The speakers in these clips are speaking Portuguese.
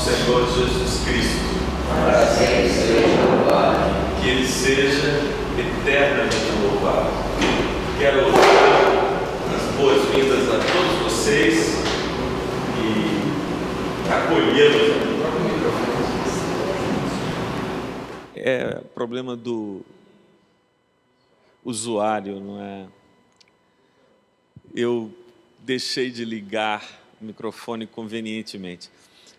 Senhor Jesus Cristo, para sempre seja louvado. que Ele seja eternamente louvado. Quero dar as boas-vindas a todos vocês e acolhê-los. É problema do usuário, não é? Eu deixei de ligar o microfone convenientemente.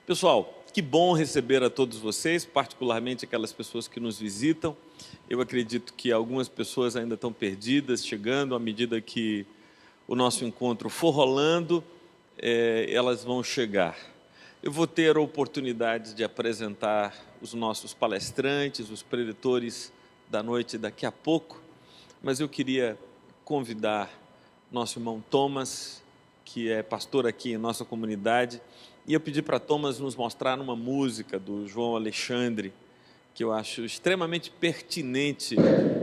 Pessoal, que bom receber a todos vocês, particularmente aquelas pessoas que nos visitam. Eu acredito que algumas pessoas ainda estão perdidas, chegando à medida que o nosso encontro for rolando, elas vão chegar. Eu vou ter a oportunidade de apresentar os nossos palestrantes, os preletores da noite daqui a pouco, mas eu queria convidar nosso irmão Thomas, que é pastor aqui em nossa comunidade, e eu pedi para Thomas nos mostrar uma música do João Alexandre, que eu acho extremamente pertinente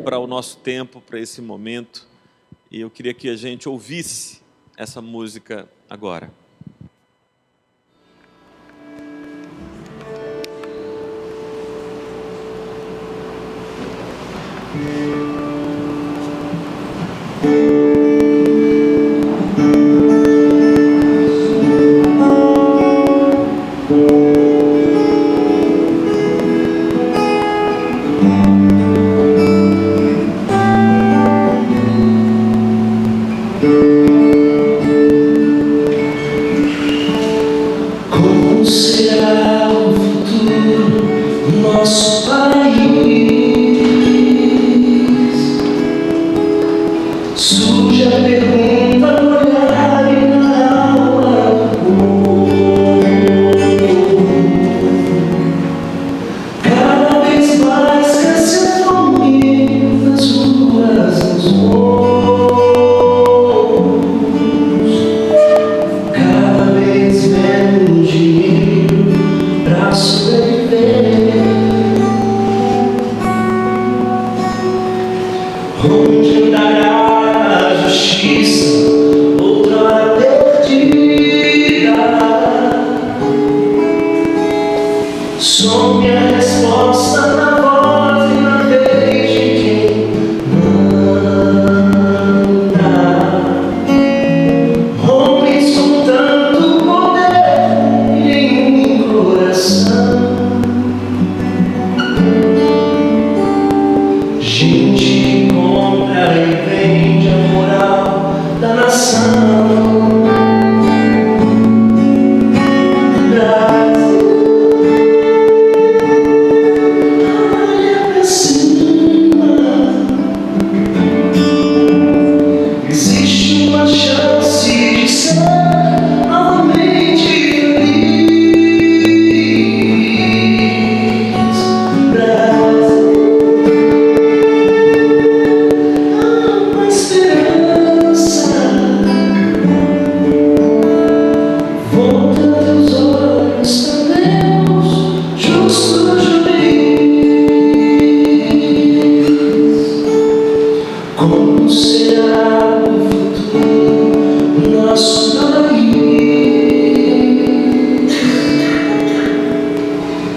para o nosso tempo, para esse momento, e eu queria que a gente ouvisse essa música agora. Como será o futuro do nosso país? Surge a pergunta no olhar e na alma do povo. Cada vez mais cresce a fome nas ruas, nos morros. Cada vez menos dinheiro pra sobreviver. Onde andará a justiça, outrora perdida? Some a resposta na voz e na vez de quem manda. Homens com tanto poder e nenhum coração. Gente que compra e vende a moral da nação. Brasil, olha pra cima. Existe uma chance de ser novamente feliz. Brasil, há uma esperança. Volta teus olhos pra Deus, justo juiz. Como será o futuro do nosso país?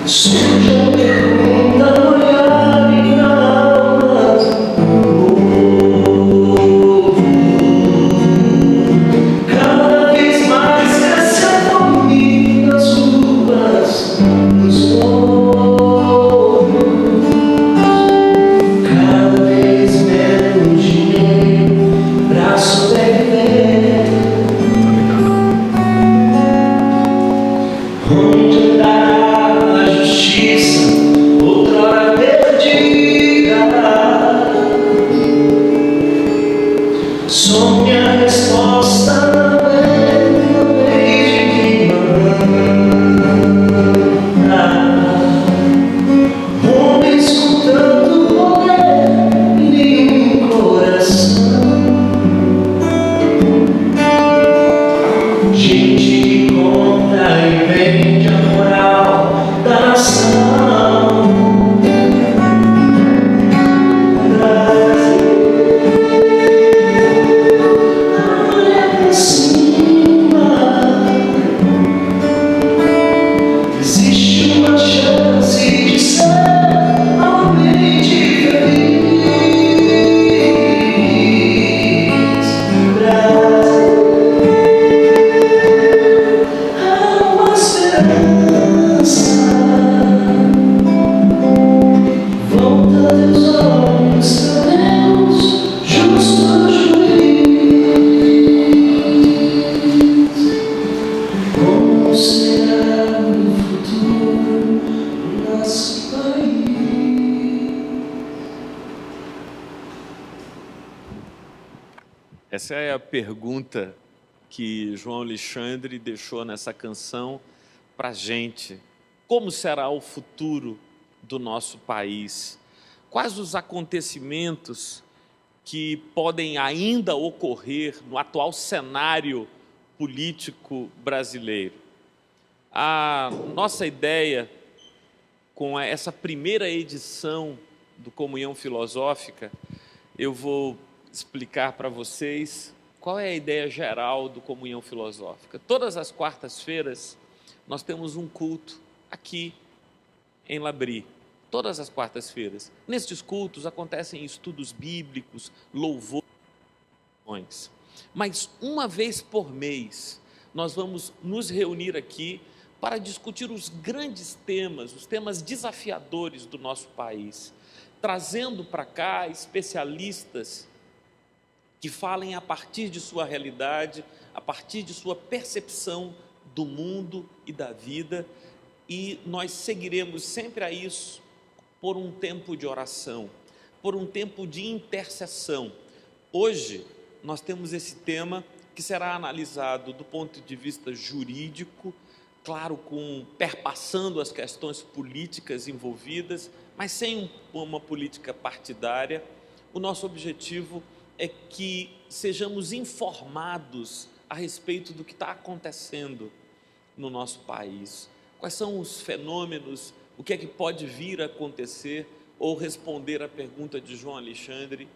Surge a pergunta no olhar e na alma do povo. Cada vez mais cresce a fome nas ruas, nos morros. Cada vez menos dinheiro pra sobreviver. Onde andará a justiça, outrora perdida? Some a resposta na vez de quem manda. Homens com tanto poder e nenhum coração. Gente que compra e vende a moral da nação. Brasil, olha pra cima. Existe Essa é a pergunta que João Alexandre deixou nessa canção para a gente. Como será o futuro do nosso país? Quais os acontecimentos que podem ainda ocorrer no atual cenário político brasileiro? A nossa ideia com essa primeira edição do Comunhão Filosófica, eu vou explicar para vocês qual é a ideia geral do Comunhão Filosófica. Todas as quartas-feiras nós temos um culto aqui em Labri. Todas as quartas-feiras. Nestes cultos acontecem estudos bíblicos, louvores. Mas uma vez por mês nós vamos nos reunir aqui para discutir os grandes temas, os temas desafiadores do nosso país, trazendo para cá especialistas que falem a partir de sua realidade, a partir de sua percepção do mundo e da vida, e nós seguiremos sempre a isso por um tempo de oração, por um tempo de intercessão. Hoje nós temos esse tema que será analisado do ponto de vista jurídico, claro, perpassando as questões políticas envolvidas, mas sem uma política partidária. O nosso objetivo é que sejamos informados a respeito do que está acontecendo no nosso país. Quais são os fenômenos, o que é que pode vir a acontecer, ou responder à pergunta de João Alexandre,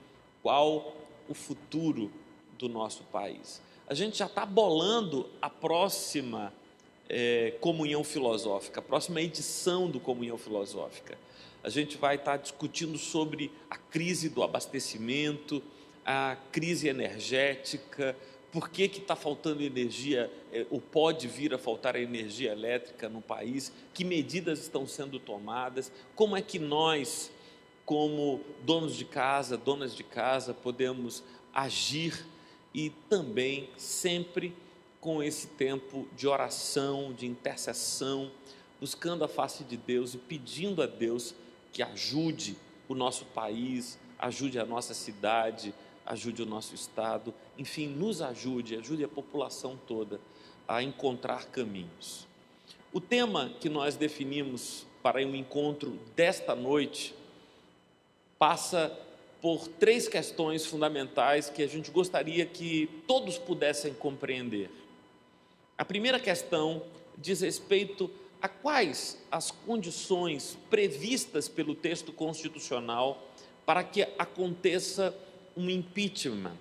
qual o futuro do nosso país. A gente já está bolando a próxima Comunhão Filosófica, a próxima edição do Comunhão Filosófica. A gente vai estar discutindo sobre a crise do abastecimento, a crise energética, por que está faltando energia, ou pode vir a faltar energia elétrica no país, que medidas estão sendo tomadas, como é que nós, como donos de casa, donas de casa, podemos agir e também sempre com esse tempo de oração, de intercessão, buscando a face de Deus e pedindo a Deus que ajude o nosso país, ajude a nossa cidade, ajude o nosso estado, enfim, nos ajude a população toda a encontrar caminhos. O tema que nós definimos para o encontro desta noite passa por 3 questões fundamentais que a gente gostaria que todos pudessem compreender. A primeira questão diz respeito a quais as condições previstas pelo texto constitucional para que aconteça um impeachment,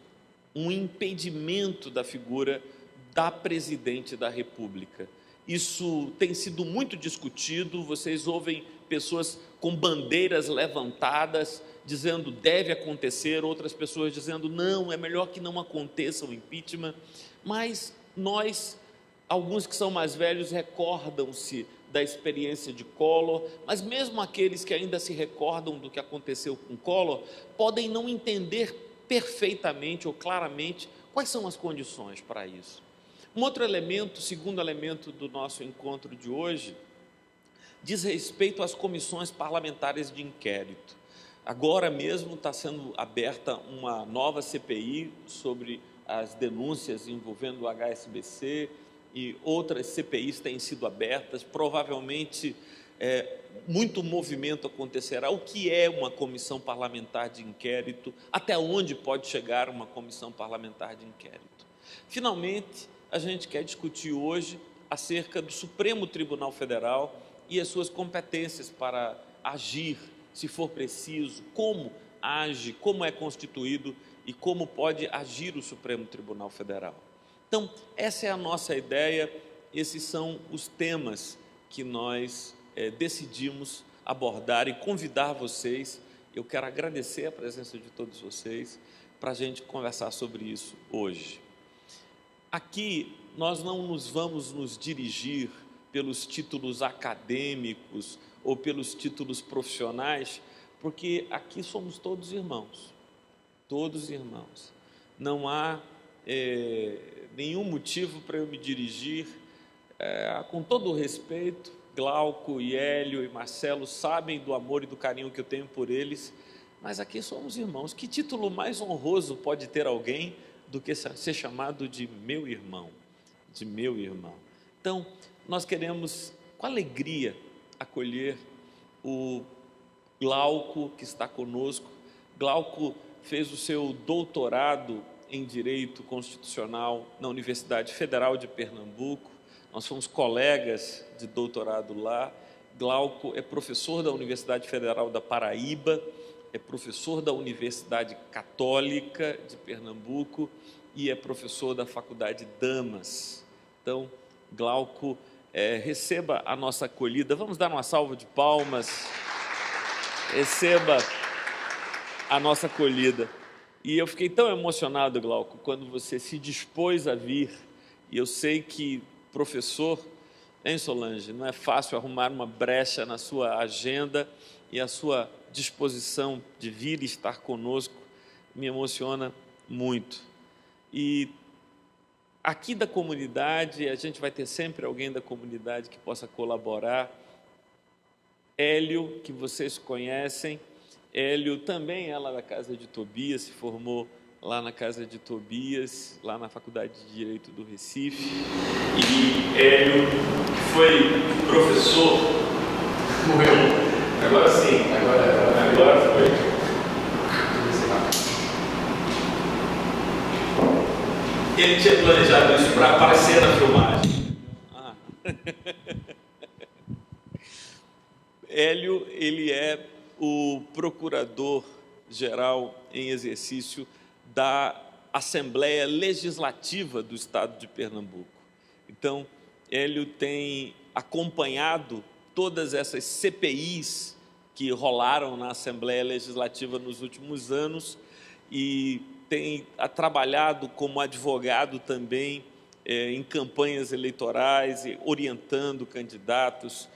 um impedimento da figura da presidente da República. Isso tem sido muito discutido, vocês ouvem pessoas com bandeiras levantadas, dizendo deve acontecer, outras pessoas dizendo não, é melhor que não aconteça o impeachment, mas nós, alguns que são mais velhos, recordam-se da experiência de Collor, mas mesmo aqueles que ainda se recordam do que aconteceu com Collor, podem não entender perfeitamente ou claramente quais são as condições para isso. Um outro elemento, o segundo elemento do nosso encontro de hoje, diz respeito às comissões parlamentares de inquérito. Agora mesmo está sendo aberta uma nova CPI sobre as denúncias envolvendo o HSBC, e outras CPIs têm sido abertas, provavelmente muito movimento acontecerá. O que é uma comissão parlamentar de inquérito? Até onde pode chegar uma comissão parlamentar de inquérito? Finalmente, a gente quer discutir hoje acerca do Supremo Tribunal Federal e as suas competências para agir, se for preciso, como age, como é constituído e como pode agir o Supremo Tribunal Federal. Então, essa é a nossa ideia, esses são os temas que nós decidimos abordar e convidar vocês. Eu quero agradecer a presença de todos vocês para a gente conversar sobre isso hoje. Aqui, nós não vamos nos dirigir pelos títulos acadêmicos ou pelos títulos profissionais, porque aqui somos todos irmãos, Não há nenhum motivo para eu me dirigir, com todo o respeito. Glauco, e Hélio e Marcelo sabem do amor e do carinho que eu tenho por eles, mas aqui somos irmãos. Que título mais honroso pode ter alguém do que ser chamado de meu irmão, de meu irmão. Então, nós queremos, com alegria, acolher o Glauco, que está conosco. Glauco fez o seu doutorado em Direito Constitucional na Universidade Federal de Pernambuco. Nós fomos colegas de doutorado lá. Glauco é professor da Universidade Federal da Paraíba, é professor da Universidade Católica de Pernambuco e é professor da Faculdade Damas. Então, Glauco, receba a nossa acolhida. Vamos dar uma salva de palmas. Receba a nossa acolhida. E eu fiquei tão emocionado, Glauco, quando você se dispôs a vir. E eu sei que professor, hein, Solange, não é fácil arrumar uma brecha na sua agenda, e a sua disposição de vir e estar conosco me emociona muito. E aqui da comunidade, a gente vai ter sempre alguém da comunidade que possa colaborar. Hélio, que vocês conhecem, Hélio também é lá da casa de Tobias, se formou lá na casa de Tobias, lá na Faculdade de Direito do Recife. E Hélio, que foi professor, morreu. Agora sim, agora foi. Ele tinha planejado isso para aparecer na filmagem. Hélio, ele é o procurador-geral em exercício da Assembleia Legislativa do Estado de Pernambuco. Então, Hélio tem acompanhado todas essas CPIs que rolaram na Assembleia Legislativa nos últimos anos e tem trabalhado como advogado também em campanhas eleitorais, orientando candidatos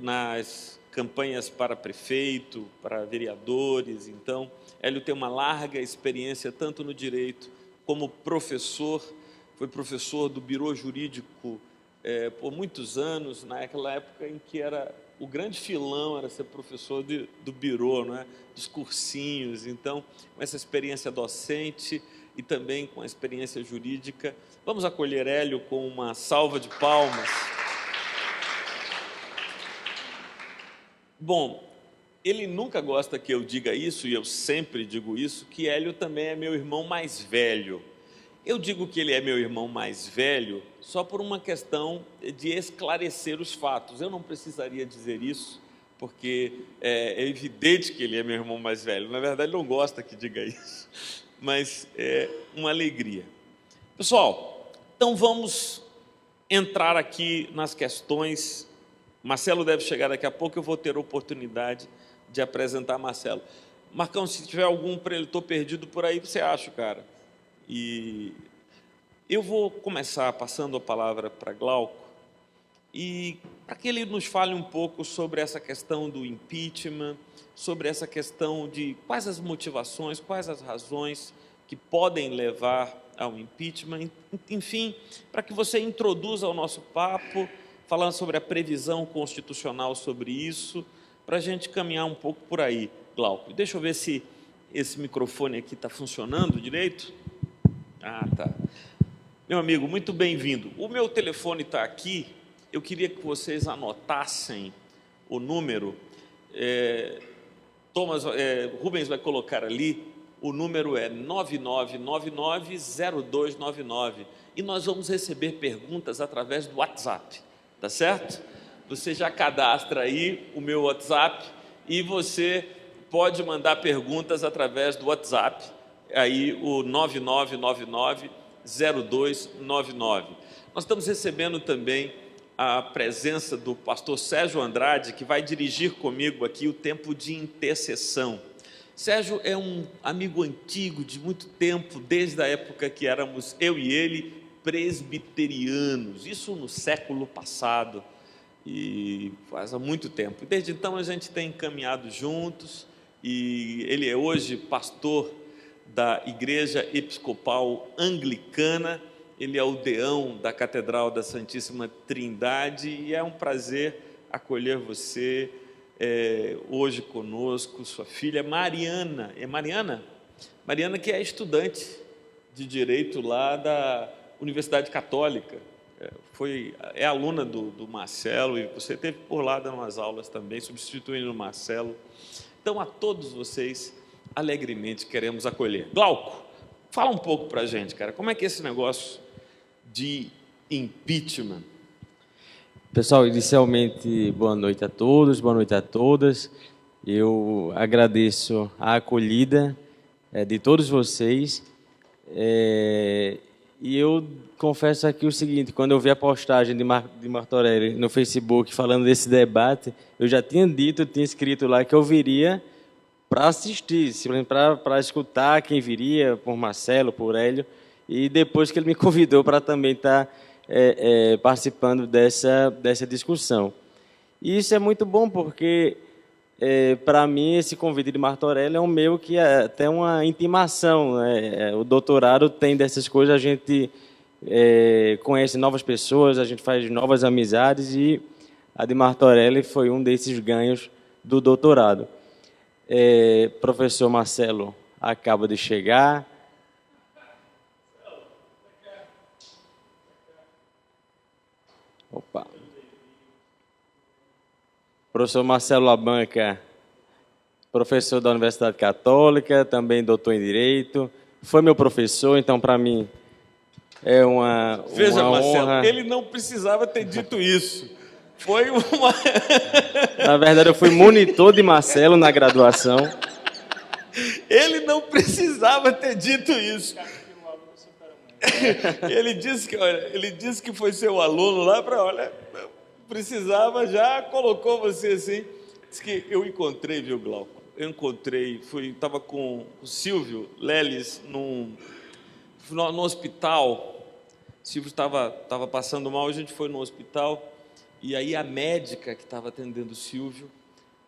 nas campanhas para prefeito, para vereadores. Então, Hélio tem uma larga experiência tanto no direito como professor. Foi professor do Birô Jurídico por muitos anos, naquela época em que era o grande filão era ser professor do Birô, não é? Dos cursinhos. Então, com essa experiência docente e também com a experiência jurídica, vamos acolher Hélio com uma salva de palmas. Bom, ele nunca gosta que eu diga isso, e eu sempre digo isso, que Hélio também é meu irmão mais velho. Eu digo que ele é meu irmão mais velho só por uma questão de esclarecer os fatos. Eu não precisaria dizer isso, porque é evidente que ele é meu irmão mais velho. Na verdade, ele não gosta que diga isso, mas é uma alegria. Pessoal, então vamos entrar aqui nas questões. Marcelo deve chegar daqui a pouco, eu vou ter a oportunidade de apresentar Marcelo. Marcão, se tiver algum preletor perdido por aí, você acha, cara? E eu vou começar passando a palavra para Glauco, e para que ele nos fale um pouco sobre essa questão do impeachment, sobre essa questão de quais as motivações, quais as razões que podem levar ao impeachment, enfim, para que você introduza o nosso papo, falando sobre a previsão constitucional sobre isso, para a gente caminhar um pouco por aí, Glauco. Deixa eu ver se esse microfone aqui está funcionando direito. Ah, tá. Meu amigo, muito bem-vindo. O meu telefone está aqui, eu queria que vocês anotassem o número. Rubens vai colocar ali, o número é 9999-0299, e nós vamos receber perguntas através do WhatsApp, tá certo? Você já cadastra aí o meu WhatsApp e você pode mandar perguntas através do WhatsApp, aí o 9999-0299. Nós estamos recebendo também a presença do pastor Sérgio Andrade, que vai dirigir comigo aqui o tempo de intercessão. Sérgio é um amigo antigo de muito tempo, desde a época que éramos eu e ele presbiterianos, isso no século passado, e faz há muito tempo. Desde então a gente tem caminhado juntos, e ele é hoje pastor da Igreja Episcopal Anglicana, ele é o deão da Catedral da Santíssima Trindade, e é um prazer acolher você hoje conosco, sua filha Mariana. É Mariana? Mariana, que é estudante de Direito lá da Universidade Católica. É aluna do Marcelo, e você esteve por lá dando umas aulas também, substituindo o Marcelo. Então, a todos vocês, alegremente queremos acolher. Glauco, fala um pouco para a gente, cara, como é que é esse negócio de impeachment? Pessoal, inicialmente, boa noite a todos, boa noite a todas. Eu agradeço a acolhida de todos vocês. E eu confesso aqui o seguinte, quando eu vi a postagem de Martorelli no Facebook falando desse debate, eu já tinha escrito lá que eu viria para assistir, para escutar quem viria, por Marcelo, por Hélio, e depois que ele me convidou para também estar participando dessa discussão. E isso é muito bom, porque, para mim, esse convite de Martorelli é um meio que é até uma intimação, né? O doutorado tem dessas coisas, a gente conhece novas pessoas, a gente faz novas amizades, e a de Martorelli foi um desses ganhos do doutorado. Professor Marcelo acaba de chegar. Opa. Professor Marcelo Labanca, professor da Universidade Católica, também doutor em Direito, foi meu professor, então, para mim, é uma Veja, honra. Marcelo, ele não precisava ter dito isso. Foi uma... Na verdade, eu fui monitor de Marcelo na graduação. Ele não precisava ter dito isso. Ele disse que foi seu aluno lá para, precisava, já colocou você assim. Diz que eu encontrei, viu, Glauco? Estava com o Silvio Leles no hospital. O Silvio estava passando mal, a gente foi no hospital, e aí a médica que estava atendendo o Silvio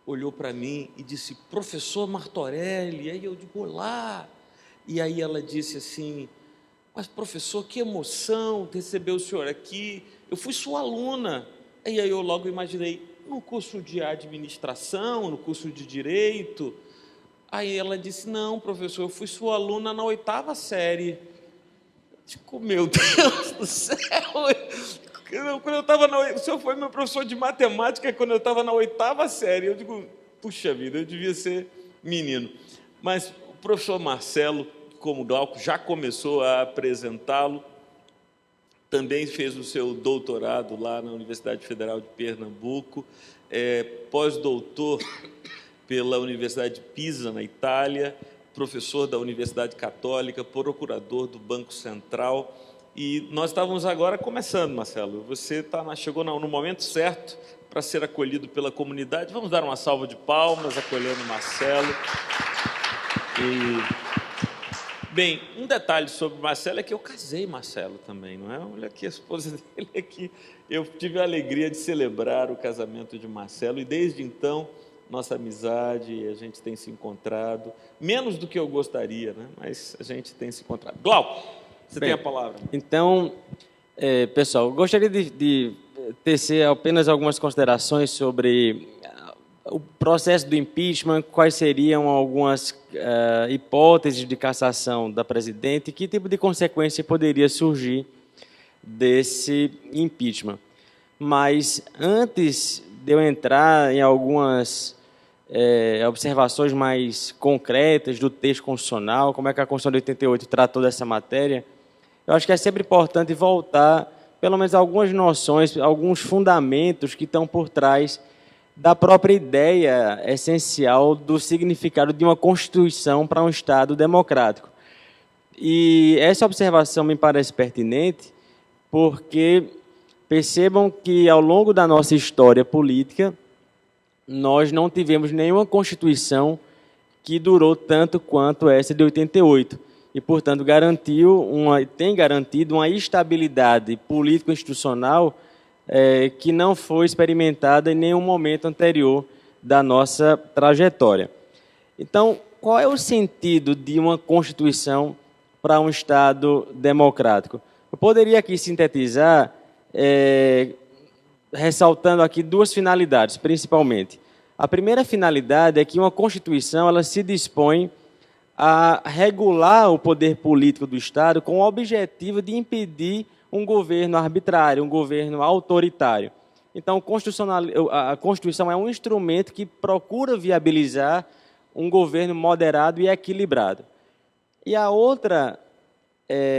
olhou para mim e disse: professor Martorelli. E aí eu digo: olá. E aí ela disse assim: mas, professor, que emoção receber o senhor aqui. Eu fui sua aluna. E aí eu logo imaginei, no curso de administração, no curso de direito. Aí ela disse: não, professor, eu fui sua aluna na 8ª série. Digo: meu Deus do céu! Quando eu estava o senhor foi meu professor de matemática quando eu estava na 8ª série. Eu digo: puxa vida, eu devia ser menino. Mas o professor Marcelo, como Glauco já começou a apresentá-lo, também fez o seu doutorado lá na Universidade Federal de Pernambuco, pós-doutor pela Universidade de Pisa, na Itália, professor da Universidade Católica, procurador do Banco Central. E nós estávamos agora começando, Marcelo. Você chegou no momento certo para ser acolhido pela comunidade. Vamos dar uma salva de palmas, acolhendo o Marcelo. Bem, um detalhe sobre o Marcelo é que eu casei Marcelo também, não é? Olha aqui, a esposa dele aqui. Eu tive a alegria de celebrar o casamento de Marcelo, e desde então, nossa amizade, a gente tem se encontrado, menos do que eu gostaria, né? Mas a gente tem se encontrado. Glauco, você tem a palavra. Então, pessoal, eu gostaria de tecer apenas algumas considerações sobre o processo do impeachment, quais seriam algumas hipóteses de cassação da presidente e que tipo de consequência poderia surgir desse impeachment. Mas, antes de eu entrar em algumas observações mais concretas do texto constitucional, como é que a Constituição de 88 tratou dessa matéria, eu acho que é sempre importante voltar, pelo menos, a algumas noções, alguns fundamentos que estão por trás da própria ideia essencial do significado de uma Constituição para um Estado democrático. E essa observação me parece pertinente porque percebam que, ao longo da nossa história política, nós não tivemos nenhuma Constituição que durou tanto quanto essa de 88. E, portanto, tem garantido uma estabilidade político-institucional que não foi experimentada em nenhum momento anterior da nossa trajetória. Então, qual é o sentido de uma Constituição para um Estado democrático? Eu poderia aqui sintetizar, ressaltando aqui duas finalidades, principalmente. A primeira finalidade é que uma Constituição ela se dispõe a regular o poder político do Estado com o objetivo de impedir um governo arbitrário, um governo autoritário. Então, a Constituição é um instrumento que procura viabilizar um governo moderado e equilibrado. E a outra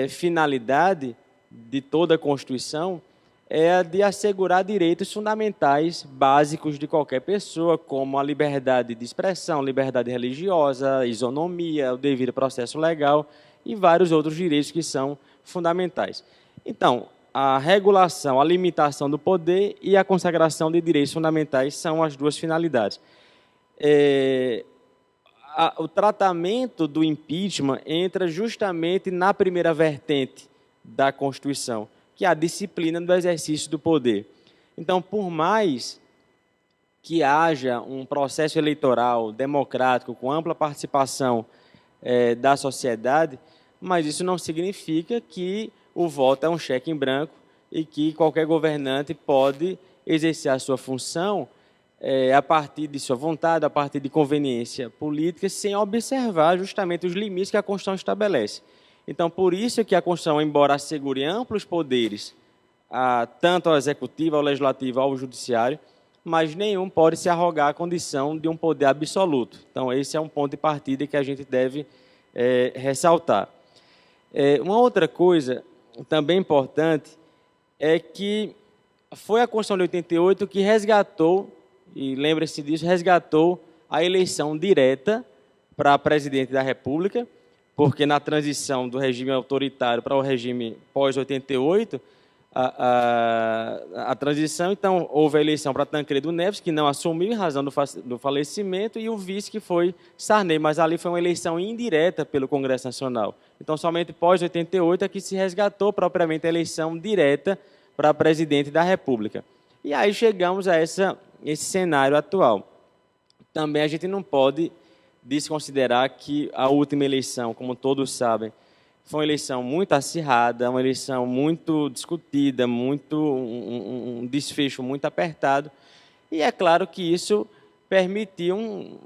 finalidade de toda a Constituição é a de assegurar direitos fundamentais básicos de qualquer pessoa, como a liberdade de expressão, liberdade religiosa, a isonomia, o devido processo legal e vários outros direitos que são fundamentais. Então, a regulação, a limitação do poder e a consagração de direitos fundamentais são as duas finalidades. O tratamento do impeachment entra justamente na primeira vertente da Constituição, que é a disciplina do exercício do poder. Então, por mais que haja um processo eleitoral democrático com ampla participação da sociedade, mas isso não significa que o voto é um cheque em branco e que qualquer governante pode exercer a sua função a partir de sua vontade, a partir de conveniência política, sem observar justamente os limites que a Constituição estabelece. Então, por isso que a Constituição, embora assegure amplos poderes, tanto ao Executivo, ao Legislativo, ao Judiciário, mas nenhum pode se arrogar a condição de um poder absoluto. Então, esse é um ponto de partida que a gente deve ressaltar. Uma outra coisa também importante é que foi a Constituição de 88 que resgatou, e lembre-se disso, resgatou a eleição direta para presidente da República, porque na transição do regime autoritário para o regime pós-88, a transição, então, houve a eleição para Tancredo Neves, que não assumiu em razão do falecimento, e o vice, que foi Sarney, mas ali foi uma eleição indireta pelo Congresso Nacional. Então, somente pós-88 é que se resgatou propriamente a eleição direta para presidente da República. E aí chegamos a esse cenário atual. Também a gente não pode desconsiderar que a última eleição, como todos sabem, foi uma eleição muito acirrada, uma eleição muito discutida, um desfecho muito apertado, e é claro que isso permitiu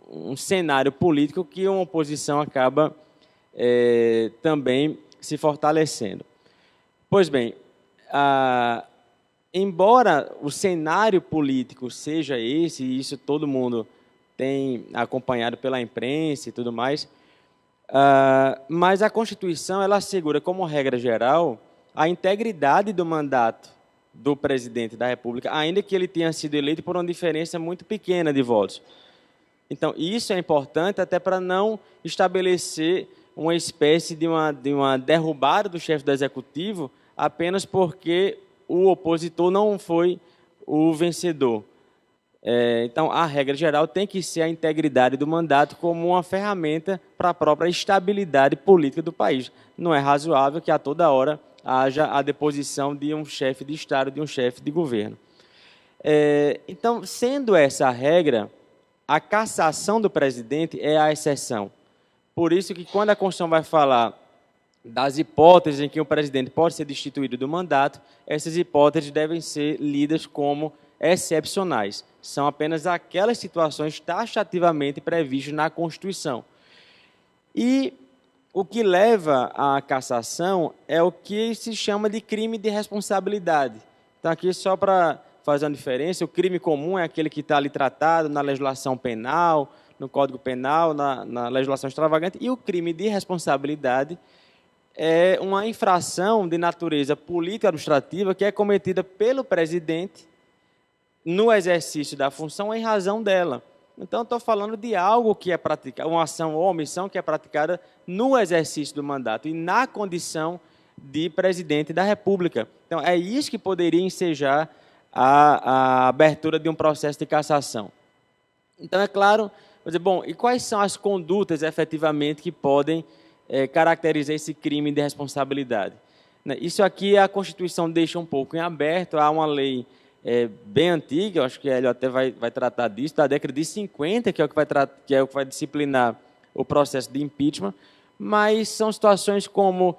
um cenário político que uma oposição acaba também se fortalecendo. Pois bem, embora o cenário político seja esse, e isso todo mundo tem acompanhado pela imprensa e tudo mais, mas a Constituição ela assegura, como regra geral, a integridade do mandato do presidente da República, ainda que ele tenha sido eleito por uma diferença muito pequena de votos. Então, isso é importante até para não estabelecer uma espécie de uma derrubada do chefe do Executivo apenas porque o opositor não foi o vencedor. Então, a regra geral tem que ser a integridade do mandato como uma ferramenta para a própria estabilidade política do país. Não é razoável que a toda hora haja a deposição de um chefe de Estado, de um chefe de governo. Então, sendo essa a regra, a cassação do presidente é a exceção. Por isso que, quando a Constituição vai falar das hipóteses em que o presidente pode ser destituído do mandato, essas hipóteses devem ser lidas como excepcionais. São apenas aquelas situações taxativamente previstas na Constituição. E o que leva à cassação é o que se chama de crime de responsabilidade. Então, aqui, só para fazer uma diferença, o crime comum é aquele que está ali tratado na legislação penal, no Código Penal, na legislação extravagante, e o crime de responsabilidade é uma infração de natureza político-administrativa que é cometida pelo presidente no exercício da função em razão dela. Então, estou falando de algo que é praticado, uma ação ou omissão que é praticada no exercício do mandato e na condição de presidente da República. Então, é isso que poderia ensejar a abertura de um processo de cassação. Então, é claro, bom, e quais são as condutas efetivamente que podem caracterizar esse crime de responsabilidade? Isso aqui a Constituição deixa um pouco em aberto. Há uma lei bem antiga, eu acho que ele até vai tratar disso, da década de 50, que é o que vai disciplinar o processo de impeachment, mas são situações como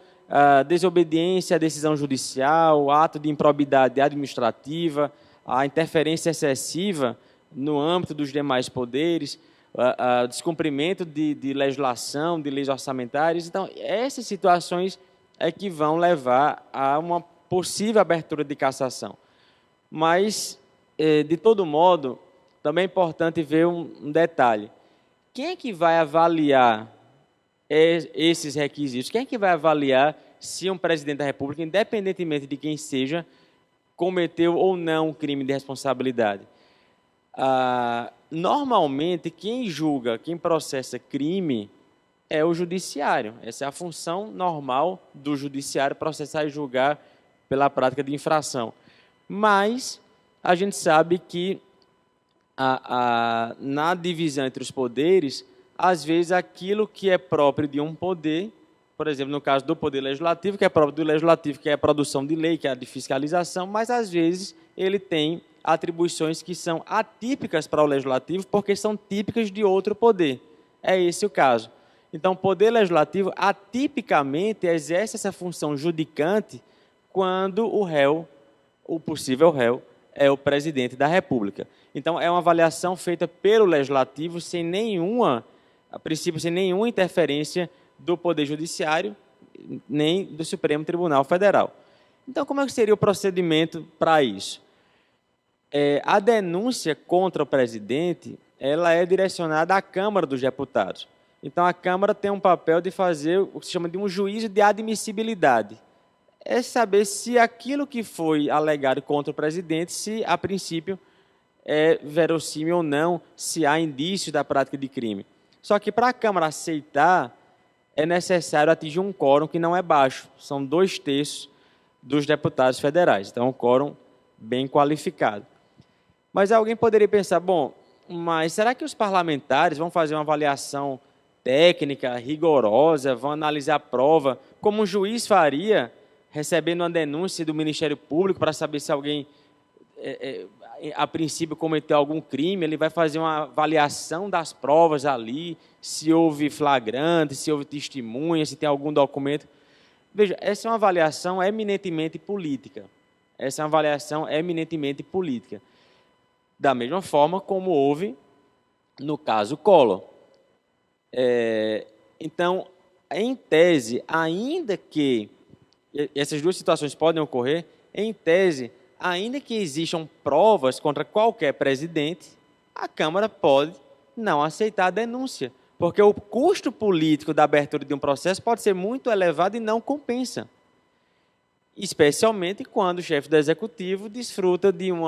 desobediência à decisão judicial, ato de improbidade administrativa, a interferência excessiva no âmbito dos demais poderes, o descumprimento de legislação, de leis orçamentárias. Então, essas situações é que vão levar a uma possível abertura de cassação. Mas, de todo modo, também é importante ver um detalhe. Quem é que vai avaliar esses requisitos? Quem é que vai avaliar se um presidente da República, independentemente de quem seja, cometeu ou não um crime de responsabilidade? Normalmente, quem julga, quem processa crime é o judiciário. Essa é a função normal do judiciário, processar e julgar pela prática de infração. Mas a gente sabe que na divisão entre os poderes, às vezes aquilo que é próprio de um poder, por exemplo, no caso do poder legislativo, que é próprio do legislativo, que é a produção de lei, que é a de fiscalização, mas às vezes ele tem atribuições que são atípicas para o legislativo, porque são típicas de outro poder. É esse o caso. Então, o poder legislativo atipicamente exerce essa função judicante quando o réu, o possível réu, é o presidente da República. Então, é uma avaliação feita pelo legislativo sem nenhuma, a princípio, sem nenhuma interferência do Poder Judiciário, nem do Supremo Tribunal Federal. Então, como é que seria o procedimento para isso? A denúncia contra o presidente, ela é direcionada à Câmara dos Deputados. Então, a Câmara tem um papel de fazer o que se chama de um juízo de admissibilidade. É saber se aquilo que foi alegado contra o presidente, se, a princípio, é verossímil ou não, se há indício da prática de crime. Só que, para a Câmara aceitar, é necessário atingir um quórum que não é baixo. São 2/3 dos deputados federais. Então, é um quórum bem qualificado. Mas alguém poderia pensar, bom, mas será que os parlamentares vão fazer uma avaliação técnica, rigorosa, vão analisar a prova, como um juiz faria, recebendo uma denúncia do Ministério Público para saber se alguém, a princípio, cometeu algum crime? Ele vai fazer uma avaliação das provas ali, se houve flagrante, se houve testemunha, se tem algum documento. Veja, essa é uma avaliação eminentemente política. Essa é uma avaliação eminentemente política. Da mesma forma como houve no caso Collor. Então, em tese, ainda que essas duas situações podem ocorrer, em tese, ainda que existam provas contra qualquer presidente, a Câmara pode não aceitar a denúncia, porque o custo político da abertura de um processo pode ser muito elevado e não compensa, especialmente quando o chefe do Executivo desfruta de um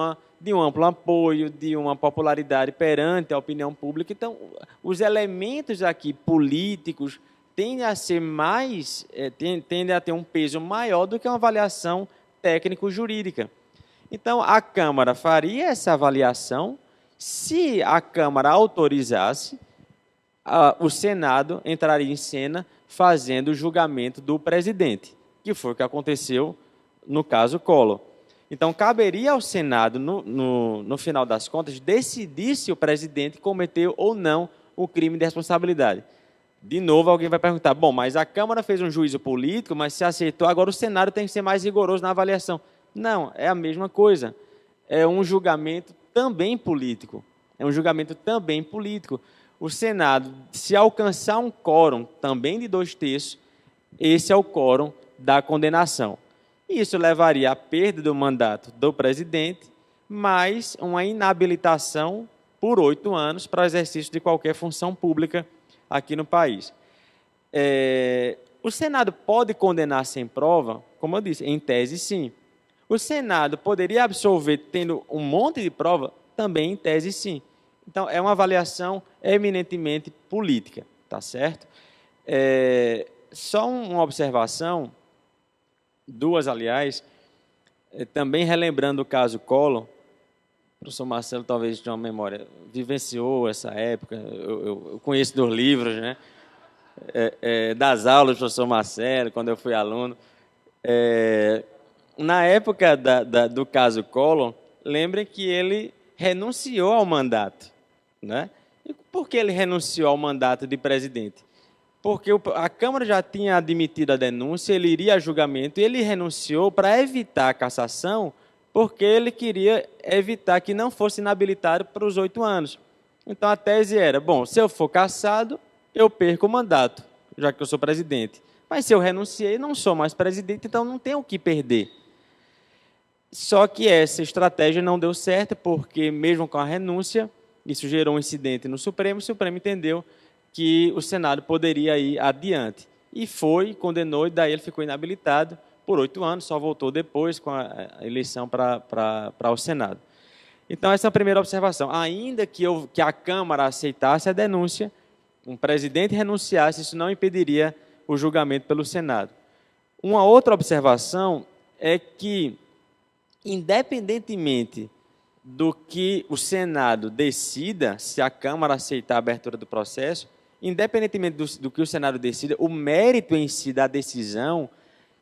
amplo apoio, de uma popularidade perante a opinião pública. Então, os elementos aqui políticos tendem a ser tendem a ter um peso maior do que uma avaliação técnico-jurídica. Então, a Câmara faria essa avaliação. Se a Câmara autorizasse, o Senado entraria em cena fazendo o julgamento do presidente, que foi o que aconteceu no caso Collor. Então, caberia ao Senado, no final das contas, decidir se o presidente cometeu ou não o crime de responsabilidade. De novo, alguém vai perguntar, bom, mas a Câmara fez um juízo político, mas se aceitou, agora o Senado tem que ser mais rigoroso na avaliação. Não, é a mesma coisa. É um julgamento também político. É um julgamento também político. O Senado, se alcançar um quórum também de 2/3, esse é o quórum da condenação. Isso levaria à perda do mandato do presidente, mais uma inabilitação por 8 anos para o exercício de qualquer função pública aqui no país. O Senado pode condenar sem prova? Como eu disse, em tese, sim. O Senado poderia absolver tendo um monte de prova? Também em tese, sim. Então, é uma avaliação eminentemente política, tá certo? Só uma observação, duas, aliás, também relembrando o caso Collor. O professor Marcelo talvez tenha uma memória, vivenciou essa época, eu conheço dos livros, né? Das aulas do professor Marcelo, quando eu fui aluno. Na época do caso Collor, lembrem que ele renunciou ao mandato, né? E por que ele renunciou ao mandato de presidente? Porque a Câmara já tinha admitido a denúncia, ele iria a julgamento, e ele renunciou para evitar a cassação, porque ele queria evitar que não fosse inabilitado para os 8 anos. Então, a tese era, bom, se eu for cassado, eu perco o mandato, já que eu sou presidente. Mas se eu renunciei, não sou mais presidente, então não tenho o que perder. Só que essa estratégia não deu certo, porque mesmo com a renúncia, isso gerou um incidente no Supremo, o Supremo entendeu que o Senado poderia ir adiante. E foi, condenou, e daí ele ficou inabilitado por 8 anos, só voltou depois com a eleição para o Senado. Então, essa é a primeira observação. Ainda que a Câmara aceitasse a denúncia, um presidente renunciasse, isso não impediria o julgamento pelo Senado. Uma outra observação é que, independentemente do que o Senado decida, se a Câmara aceitar a abertura do processo, independentemente do que o Senado decida, o mérito em si da decisão,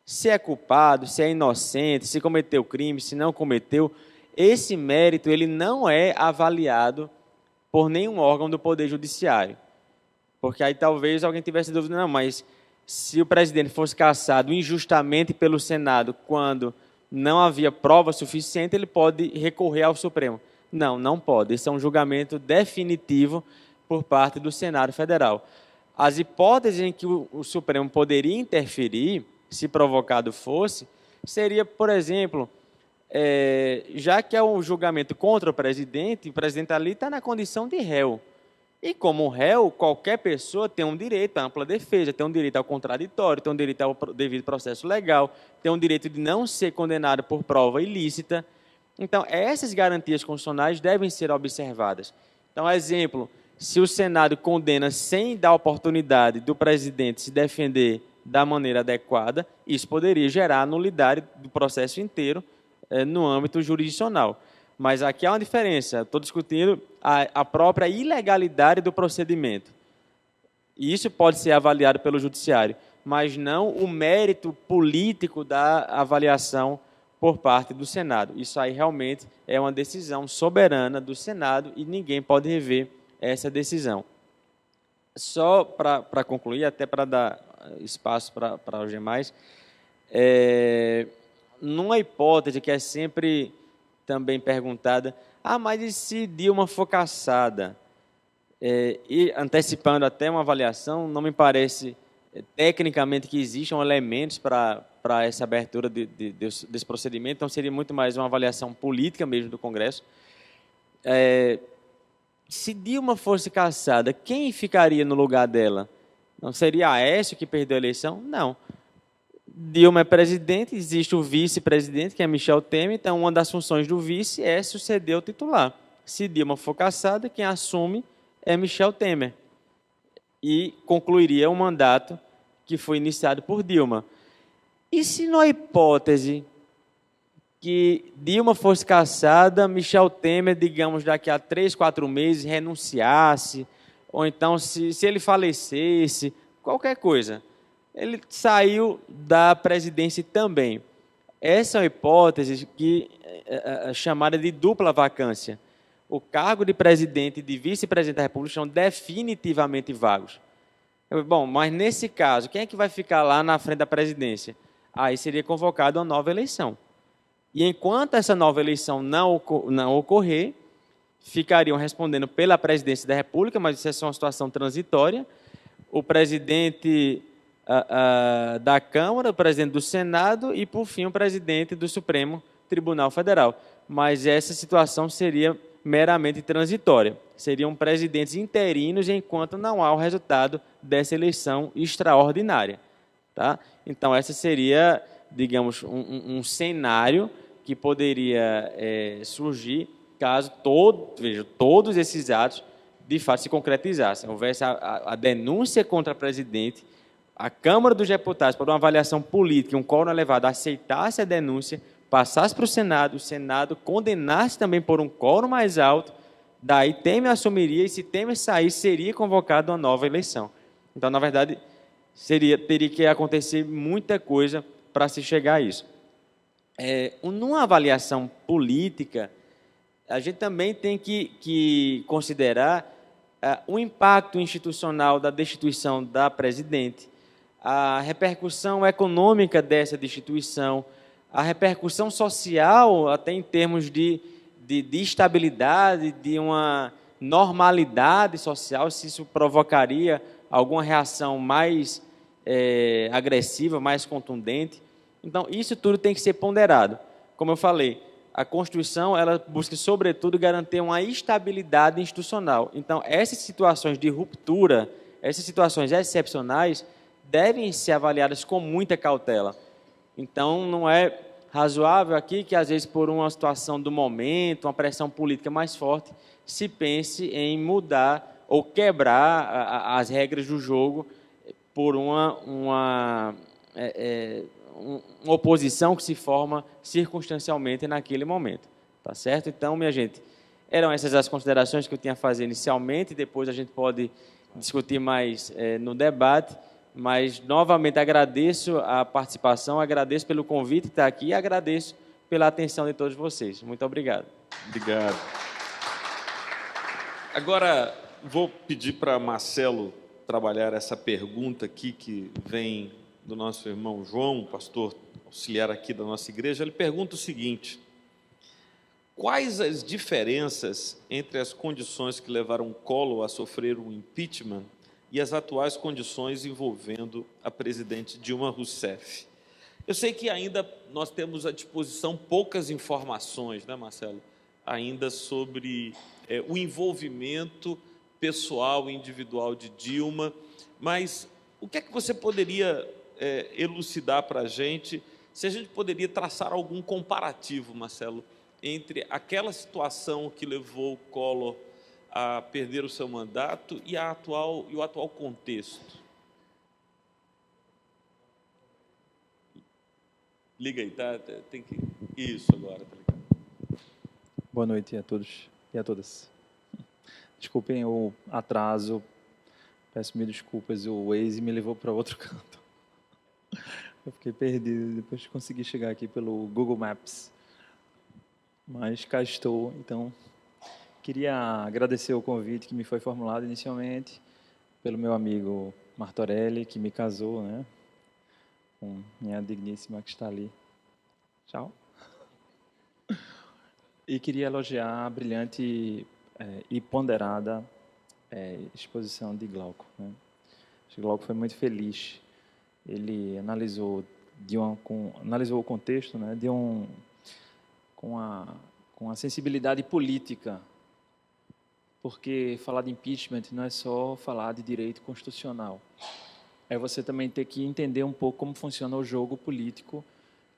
se é culpado, se é inocente, se cometeu crime, se não cometeu, esse mérito ele não é avaliado por nenhum órgão do Poder Judiciário. Porque aí talvez alguém tivesse dúvida, não, mas se o presidente fosse cassado injustamente pelo Senado quando não havia prova suficiente, ele pode recorrer ao Supremo. Não, não pode. Esse é um julgamento definitivo por parte do Senado Federal. As hipóteses em que o Supremo poderia interferir, se provocado fosse, seria, por exemplo, já que é um julgamento contra o presidente ali está na condição de réu. E como réu, qualquer pessoa tem um direito à ampla defesa, tem um direito ao contraditório, tem um direito ao devido processo legal, tem um direito de não ser condenado por prova ilícita. Então, essas garantias constitucionais devem ser observadas. Então, exemplo, se o Senado condena sem dar oportunidade do presidente se defender da maneira adequada, isso poderia gerar nulidade do processo inteiro no âmbito jurisdicional. Mas aqui há uma diferença, estou discutindo a própria ilegalidade do procedimento. E isso pode ser avaliado pelo judiciário, mas não o mérito político da avaliação por parte do Senado. Isso aí realmente é uma decisão soberana do Senado e ninguém pode rever essa decisão. Só para concluir, até para dar espaço para os demais, numa hipótese que é sempre também perguntada, mas e se Dilma for cassada? E antecipando até uma avaliação, não me parece tecnicamente que existam elementos para essa abertura desse procedimento, então seria muito mais uma avaliação política mesmo do Congresso. Se Dilma fosse cassada, quem ficaria no lugar dela? Não seria Aécio que perdeu a eleição? Não. Dilma é presidente, existe o vice-presidente, que é Michel Temer, então uma das funções do vice é suceder o titular. Se Dilma for cassada, quem assume é Michel Temer. E concluiria o mandato que foi iniciado por Dilma. E se na hipótese que Dilma fosse cassada, Michel Temer, digamos, daqui a 3, 4 meses, renunciasse, ou então se ele falecesse, qualquer coisa, ele saiu da presidência também. Essa é uma hipótese que é chamada de dupla vacância. O cargo de presidente e de vice-presidente da República são definitivamente vagos. Bom, mas nesse caso, quem é que vai ficar lá na frente da presidência? Aí seria convocada uma nova eleição. E enquanto essa nova eleição não ocorrer, ficariam respondendo pela presidência da República, mas isso é só uma situação transitória, o presidente da Câmara, o presidente do Senado e, por fim, o presidente do Supremo Tribunal Federal. Mas essa situação seria meramente transitória. Seriam presidentes interinos enquanto não há o resultado dessa eleição extraordinária. Tá? Então, essa seria, digamos, um cenário que poderia surgir caso todos esses atos, de fato, se concretizassem. Houvesse a denúncia contra o presidente, a Câmara dos Deputados, por uma avaliação política, um quórum elevado, aceitasse a denúncia, passasse para o Senado condenasse também por um quórum mais alto, daí Temer assumiria, e se Temer sair, seria convocada uma nova eleição. Então, na verdade, teria que acontecer muita coisa para se chegar a isso. Numa avaliação política, a gente também tem que considerar o impacto institucional da destituição da presidente, a repercussão econômica dessa destituição, a repercussão social, até em termos de estabilidade, de uma normalidade social, se isso provocaria alguma reação mais agressiva, mais contundente. Então, isso tudo tem que ser ponderado. Como eu falei, a Constituição ela busca, sobretudo, garantir uma estabilidade institucional. Então, essas situações de ruptura, essas situações excepcionais, devem ser avaliadas com muita cautela. Então, não é razoável aqui que, às vezes, por uma situação do momento, uma pressão política mais forte, se pense em mudar ou quebrar as regras do jogo por uma oposição que se forma circunstancialmente naquele momento. Tá certo? Então, minha gente, eram essas as considerações que eu tinha a fazer inicialmente, depois a gente pode discutir mais no debate, mas, novamente, agradeço a participação, agradeço pelo convite de estar aqui e agradeço pela atenção de todos vocês. Muito obrigado. Obrigado. Agora, vou pedir para Marcelo trabalhar essa pergunta aqui que vem do nosso irmão João, pastor auxiliar aqui da nossa igreja. Ele pergunta o seguinte: quais as diferenças entre as condições que levaram Collor a sofrer um impeachment e as atuais condições envolvendo a presidente Dilma Rousseff? Eu sei que ainda nós temos à disposição poucas informações, né, Marcelo, ainda sobre o envolvimento pessoal e individual de Dilma, mas o que é que você poderia elucidar para a gente, se a gente poderia traçar algum comparativo, Marcelo, entre aquela situação que levou Collor a perder o seu mandato e o atual contexto? Liga aí, tá? Tem que... Isso, agora, tá ligado. Boa noite a todos e a todas. Desculpem o atraso, peço mil desculpas, o Waze me levou para outro canto. Eu fiquei perdido, depois consegui chegar aqui pelo Google Maps. Mas cá estou, então queria agradecer o convite que me foi formulado inicialmente pelo meu amigo Martorelli, que me casou, né, com minha digníssima que está ali. Tchau. E queria elogiar a brilhante e ponderada exposição de Glauco, né? Acho que Glauco foi muito feliz. Ele analisou analisou o contexto, né, com a sensibilidade política, porque falar de impeachment não é só falar de direito constitucional. É você também ter que entender um pouco como funciona o jogo político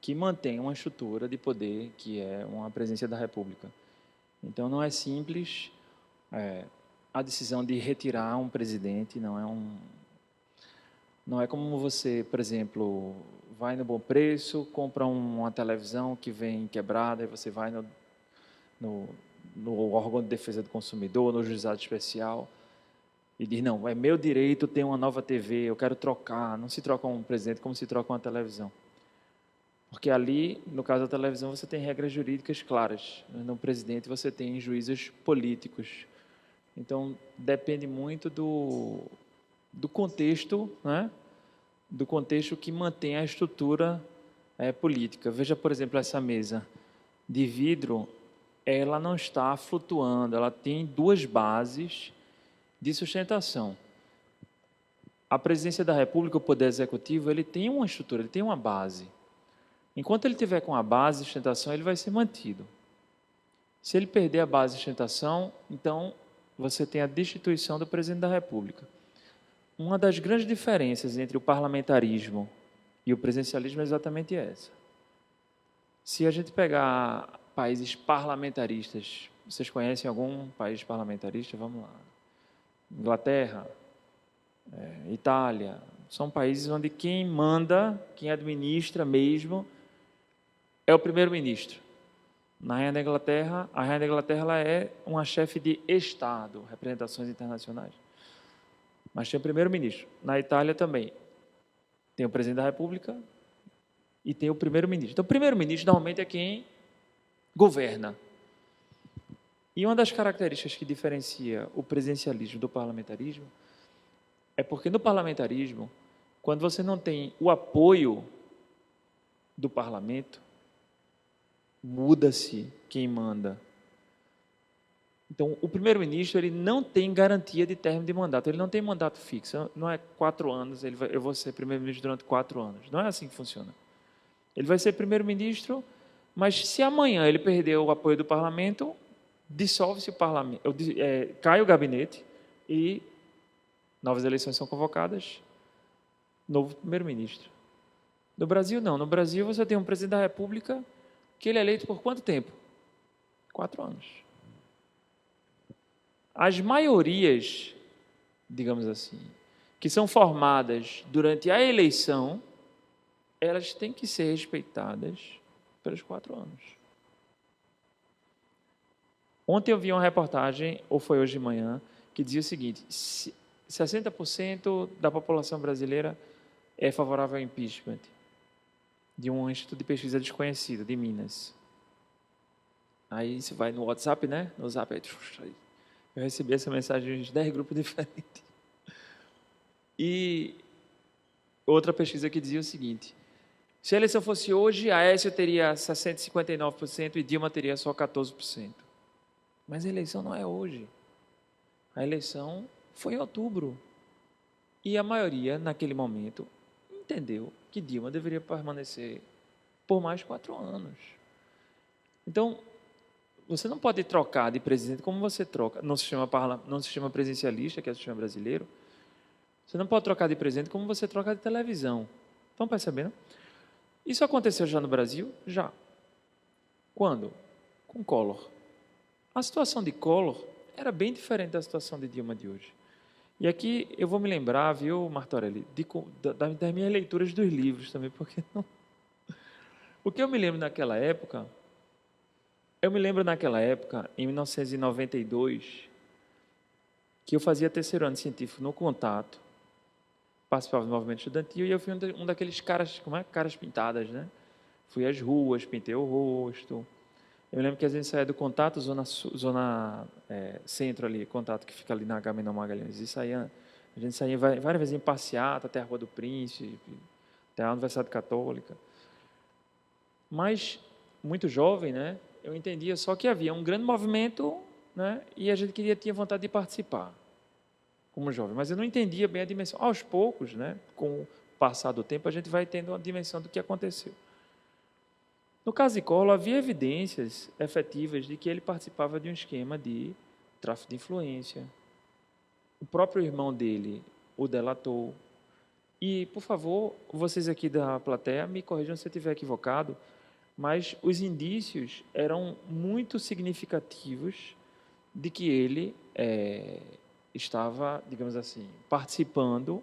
que mantém uma estrutura de poder que é uma presidência da República. Então, não é simples a decisão de retirar um presidente, não é como você, por exemplo, vai no Bom Preço, compra uma televisão que vem quebrada, e você vai no órgão de defesa do consumidor, no juizado especial, e diz, não, é meu direito ter uma nova TV, eu quero trocar. Não se troca um presidente como se troca uma televisão. Porque ali, no caso da televisão, você tem regras jurídicas claras. No presidente, você tem juízos políticos. Então, depende muito do contexto, né? Do contexto que mantém a estrutura política. Veja, por exemplo, essa mesa de vidro, ela não está flutuando, ela tem duas bases de sustentação. A presidência da República, o Poder Executivo, ele tem uma estrutura, ele tem uma base. Enquanto ele tiver com a base de sustentação, ele vai ser mantido. Se ele perder a base de sustentação, então você tem a destituição do presidente da República. Uma das grandes diferenças entre o parlamentarismo e o presidencialismo é exatamente essa. Se a gente pegar países parlamentaristas, vocês conhecem algum país parlamentarista? Vamos lá. Inglaterra, Itália, são países onde quem manda, quem administra mesmo, é o primeiro-ministro. A Rainha da Inglaterra ela é uma chefe de Estado, representações internacionais. Mas tem o primeiro-ministro. Na Itália também. Tem o presidente da República e tem o primeiro-ministro. Então, o primeiro-ministro normalmente é quem governa. E uma das características que diferencia o presidencialismo do parlamentarismo é porque no parlamentarismo, quando você não tem o apoio do parlamento, muda-se quem manda. Então, o primeiro-ministro ele não tem garantia de término de mandato, ele não tem mandato fixo, não é 4 anos, eu vou ser primeiro-ministro durante 4 anos. Não é assim que funciona. Ele vai ser primeiro-ministro, mas se amanhã ele perder o apoio do parlamento, dissolve-se o parlamento, cai o gabinete e novas eleições são convocadas, novo primeiro-ministro. No Brasil, não. No Brasil, você tem um presidente da República que ele é eleito por quanto tempo? 4 anos. As maiorias, digamos assim, que são formadas durante a eleição, elas têm que ser respeitadas pelos 4 anos. Ontem eu vi uma reportagem, ou foi hoje de manhã, que dizia o seguinte: 60% da população brasileira é favorável ao impeachment de um instituto de pesquisa desconhecido, de Minas. Aí você vai no WhatsApp, né? No Zap, aí, eu recebi essa mensagem de 10 grupos diferentes. E outra pesquisa que dizia o seguinte: se a eleição fosse hoje, Aécio teria 59% e Dilma teria só 14%. Mas a eleição não é hoje. A eleição foi em outubro. E a maioria, naquele momento, entendeu que Dilma deveria permanecer por mais 4 anos. Então, você não pode trocar de presidente como você troca no sistema presidencialista, que é o sistema brasileiro. Você não pode trocar de presidente como você troca de televisão. Estão percebendo? Isso aconteceu já no Brasil? Já. Quando? Com Collor. A situação de Collor era bem diferente da situação de Dilma de hoje. E aqui eu vou me lembrar, viu, Martorelli, das minhas leituras dos livros também, porque não... O que eu me lembro naquela época... Eu me lembro naquela época, em 1992, que eu fazia 3º ano científico no Contato, participava do movimento estudantil e eu fui um daqueles caras, caras pintadas, né? Fui às ruas, pintei o rosto. Eu me lembro que a gente saía do Contato, zona centro ali, Contato que fica ali na Agamenon Magalhães, a gente saía várias vezes em passeata até a Rua do Príncipe, até a Universidade Católica. Mas, muito jovem, né? Eu entendia só que havia um grande movimento, né? E a gente tinha vontade de participar, como jovem. Mas eu não entendia bem a dimensão. Aos poucos, né? Com o passar do tempo, a gente vai tendo uma dimensão do que aconteceu. No caso de Collor, havia evidências efetivas de que ele participava de um esquema de tráfico de influência. O próprio irmão dele o delatou. E, por favor, vocês aqui da plateia, me corrijam se eu estiver equivocado, mas os indícios eram muito significativos de que ele estava, digamos assim, participando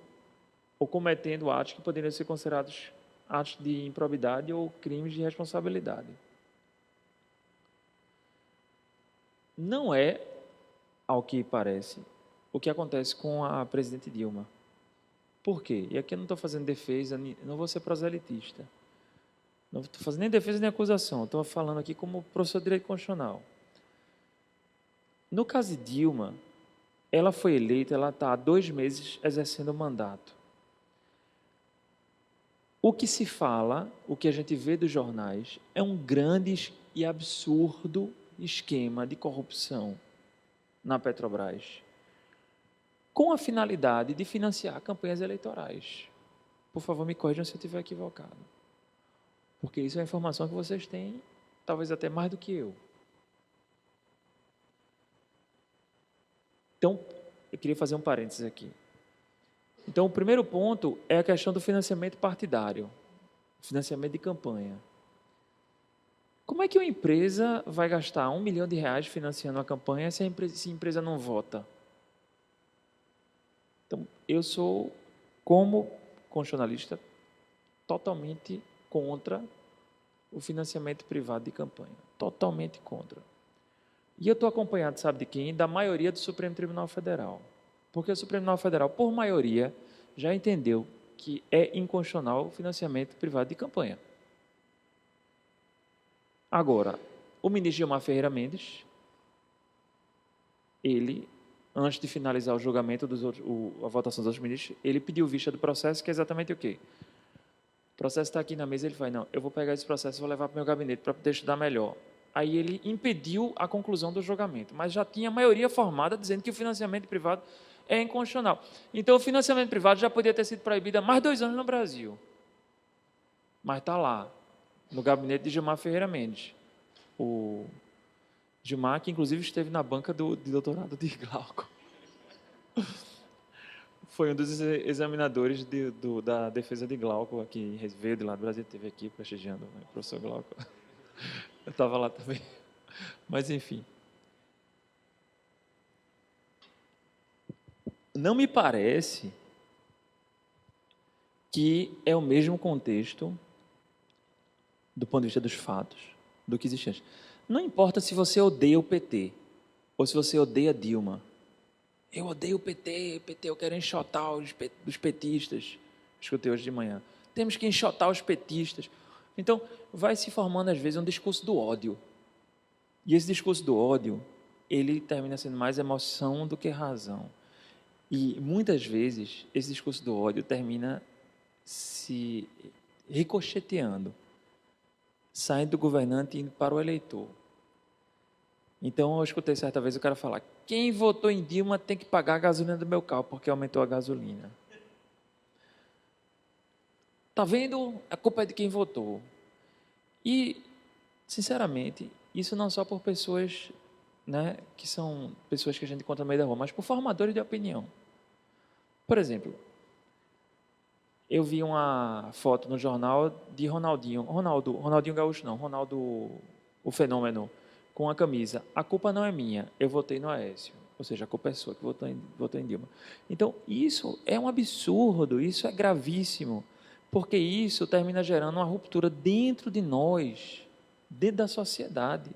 ou cometendo atos que poderiam ser considerados atos de improbidade ou crimes de responsabilidade. Não é, ao que parece, o que acontece com a presidente Dilma. Por quê? E aqui eu não estou fazendo defesa, não vou ser proselitista. Não estou fazendo nem defesa nem acusação, estou falando aqui como professor de direito constitucional. No caso de Dilma, ela foi eleita, ela está há 2 meses exercendo o mandato. O que se fala, o que a gente vê dos jornais, é um grande e absurdo esquema de corrupção na Petrobras, com a finalidade de financiar campanhas eleitorais. Por favor, me corrijam se eu estiver equivocado. Porque isso é a informação que vocês têm, talvez até mais do que eu. Então, eu queria fazer um parênteses aqui. Então, o primeiro ponto é a questão do financiamento partidário, financiamento de campanha. Como é que uma empresa vai gastar R$1 milhão financiando uma campanha se a empresa não vota? Então, eu sou, como constitucionalista, totalmente contra o financiamento privado de campanha. Totalmente contra. E eu estou acompanhado, sabe de quem? Da maioria do Supremo Tribunal Federal. Porque o Supremo Tribunal Federal, por maioria, já entendeu que é inconstitucional o financiamento privado de campanha. Agora, o ministro Gilmar Ferreira Mendes, ele, antes de finalizar o julgamento a votação dos outros ministros, ele pediu vista do processo, que é exatamente o quê? O processo está aqui na mesa, ele fala, não, eu vou pegar esse processo e vou levar para o meu gabinete para poder estudar melhor. Aí ele impediu a conclusão do julgamento, mas já tinha maioria formada dizendo que o financiamento privado é inconstitucional. Então, o financiamento privado já podia ter sido proibido há mais de 2 anos no Brasil. Mas está lá, no gabinete de Gilmar Ferreira Mendes. O Gilmar, que inclusive esteve na banca de doutorado de Glauco. Foi um dos examinadores da defesa de Glauco, que veio de lá do Brasil, esteve aqui prestigiando o professor Glauco. Eu estava lá também. Mas, enfim. Não me parece que é o mesmo contexto do ponto de vista dos fatos do que existe antes. Não importa se você odeia o PT ou se você odeia Dilma. Eu odeio o PT, eu quero enxotar os petistas. Escutei hoje de manhã. Temos que enxotar os petistas. Então, vai se formando, às vezes, um discurso do ódio. E esse discurso do ódio, ele termina sendo mais emoção do que razão. E, muitas vezes, esse discurso do ódio termina se ricocheteando, saindo do governante e indo para o eleitor. Então, eu escutei certa vez o cara falar: quem votou em Dilma tem que pagar a gasolina do meu carro, porque aumentou a gasolina. Está vendo? A culpa é de quem votou. E, sinceramente, isso não só por pessoas, né, que são pessoas que a gente encontra no meio da rua, mas por formadores de opinião. Por exemplo, eu vi uma foto no jornal de Ronaldinho Gaúcho não, Ronaldo, o Fenômeno, com a camisa: a culpa não é minha, eu votei no Aécio. Ou seja, a culpa é sua, que votou em Dilma. Então, isso é um absurdo, isso é gravíssimo, porque isso termina gerando uma ruptura dentro de nós, dentro da sociedade.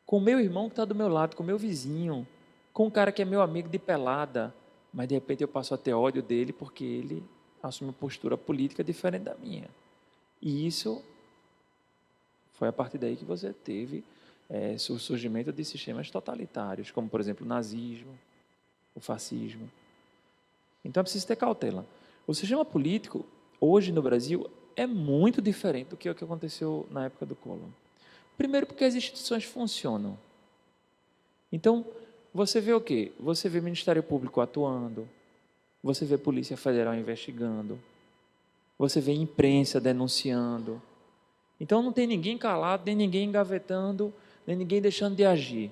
Com o meu irmão que está do meu lado, com o meu vizinho, com um cara que é meu amigo de pelada, mas de repente eu passo a ter ódio dele porque ele assume uma postura política diferente da minha. E isso foi a partir daí que você teve o surgimento de sistemas totalitários, como, por exemplo, o nazismo, o fascismo. Então é preciso ter cautela. O sistema político, hoje no Brasil, é muito diferente do que o que aconteceu na época do Collor. Primeiro, porque as instituições funcionam. Então, você vê o quê? Você vê o Ministério Público atuando, você vê a Polícia Federal investigando, você vê a imprensa denunciando. Então, não tem ninguém calado, nem ninguém engavetando, nem ninguém deixando de agir.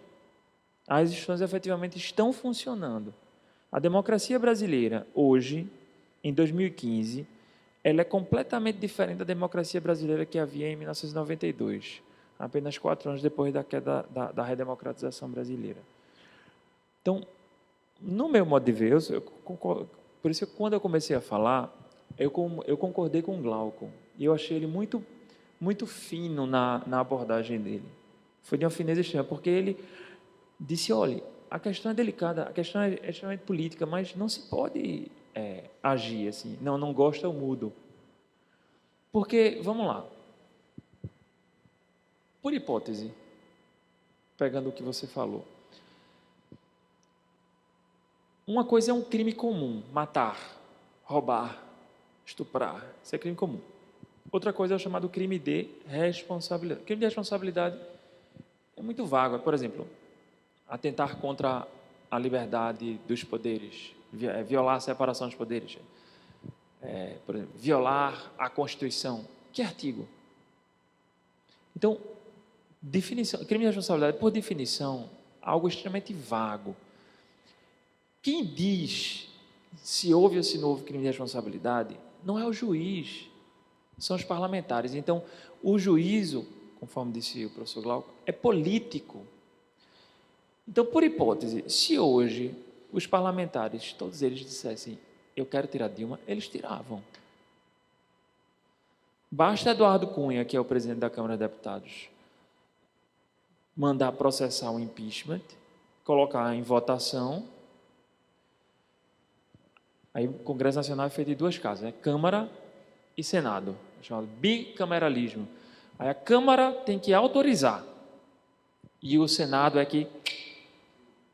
As instituições efetivamente estão funcionando. A democracia brasileira, hoje, em 2015, ela é completamente diferente da democracia brasileira que havia em 1992, apenas 4 anos depois da queda da redemocratização brasileira. Então, no meu modo de ver, por isso que quando eu comecei a falar, eu concordei com o Glauco, e eu achei ele muito, muito fino na abordagem dele. Foi de uma fineza extrema, porque ele disse: olha, a questão é delicada, a questão é extremamente política, mas não se pode agir assim. Não gosta, eu mudo. Porque, vamos lá, por hipótese, pegando o que você falou, uma coisa é um crime comum: matar, roubar, estuprar. Isso é crime comum. Outra coisa é o chamado crime de responsabilidade. O crime de responsabilidade é muito vago. Por exemplo, atentar contra a liberdade dos poderes, violar a separação dos poderes, por exemplo, violar a Constituição. Que artigo? Então, crime de responsabilidade, por definição, algo extremamente vago. Quem diz se houve ou se não houve crime de responsabilidade não é o juiz, são os parlamentares. Então, o juízo, conforme disse o professor Glauco, é político. Então, por hipótese, se hoje os parlamentares, todos eles dissessem: eu quero tirar Dilma, eles tiravam. Basta Eduardo Cunha, que é o presidente da Câmara de Deputados, mandar processar o impeachment, colocar em votação. Aí o Congresso Nacional é feito de 2 casas, Câmara e Senado, chamado bicameralismo. Aí a Câmara tem que autorizar e o Senado é que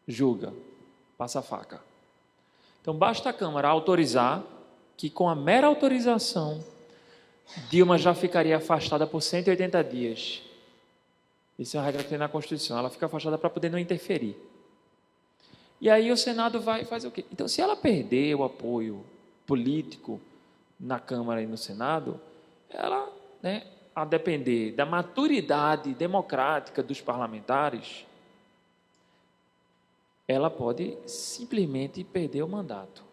julga, passa a faca. Então basta a Câmara autorizar, que com a mera autorização Dilma já ficaria afastada por 180 dias. Isso é uma regra que tem na Constituição. Ela fica afastada para poder não interferir. E aí o Senado vai fazer o quê? Então, se ela perder o apoio político na Câmara e no Senado, ela, né, a depender da maturidade democrática dos parlamentares, ela pode simplesmente perder o mandato.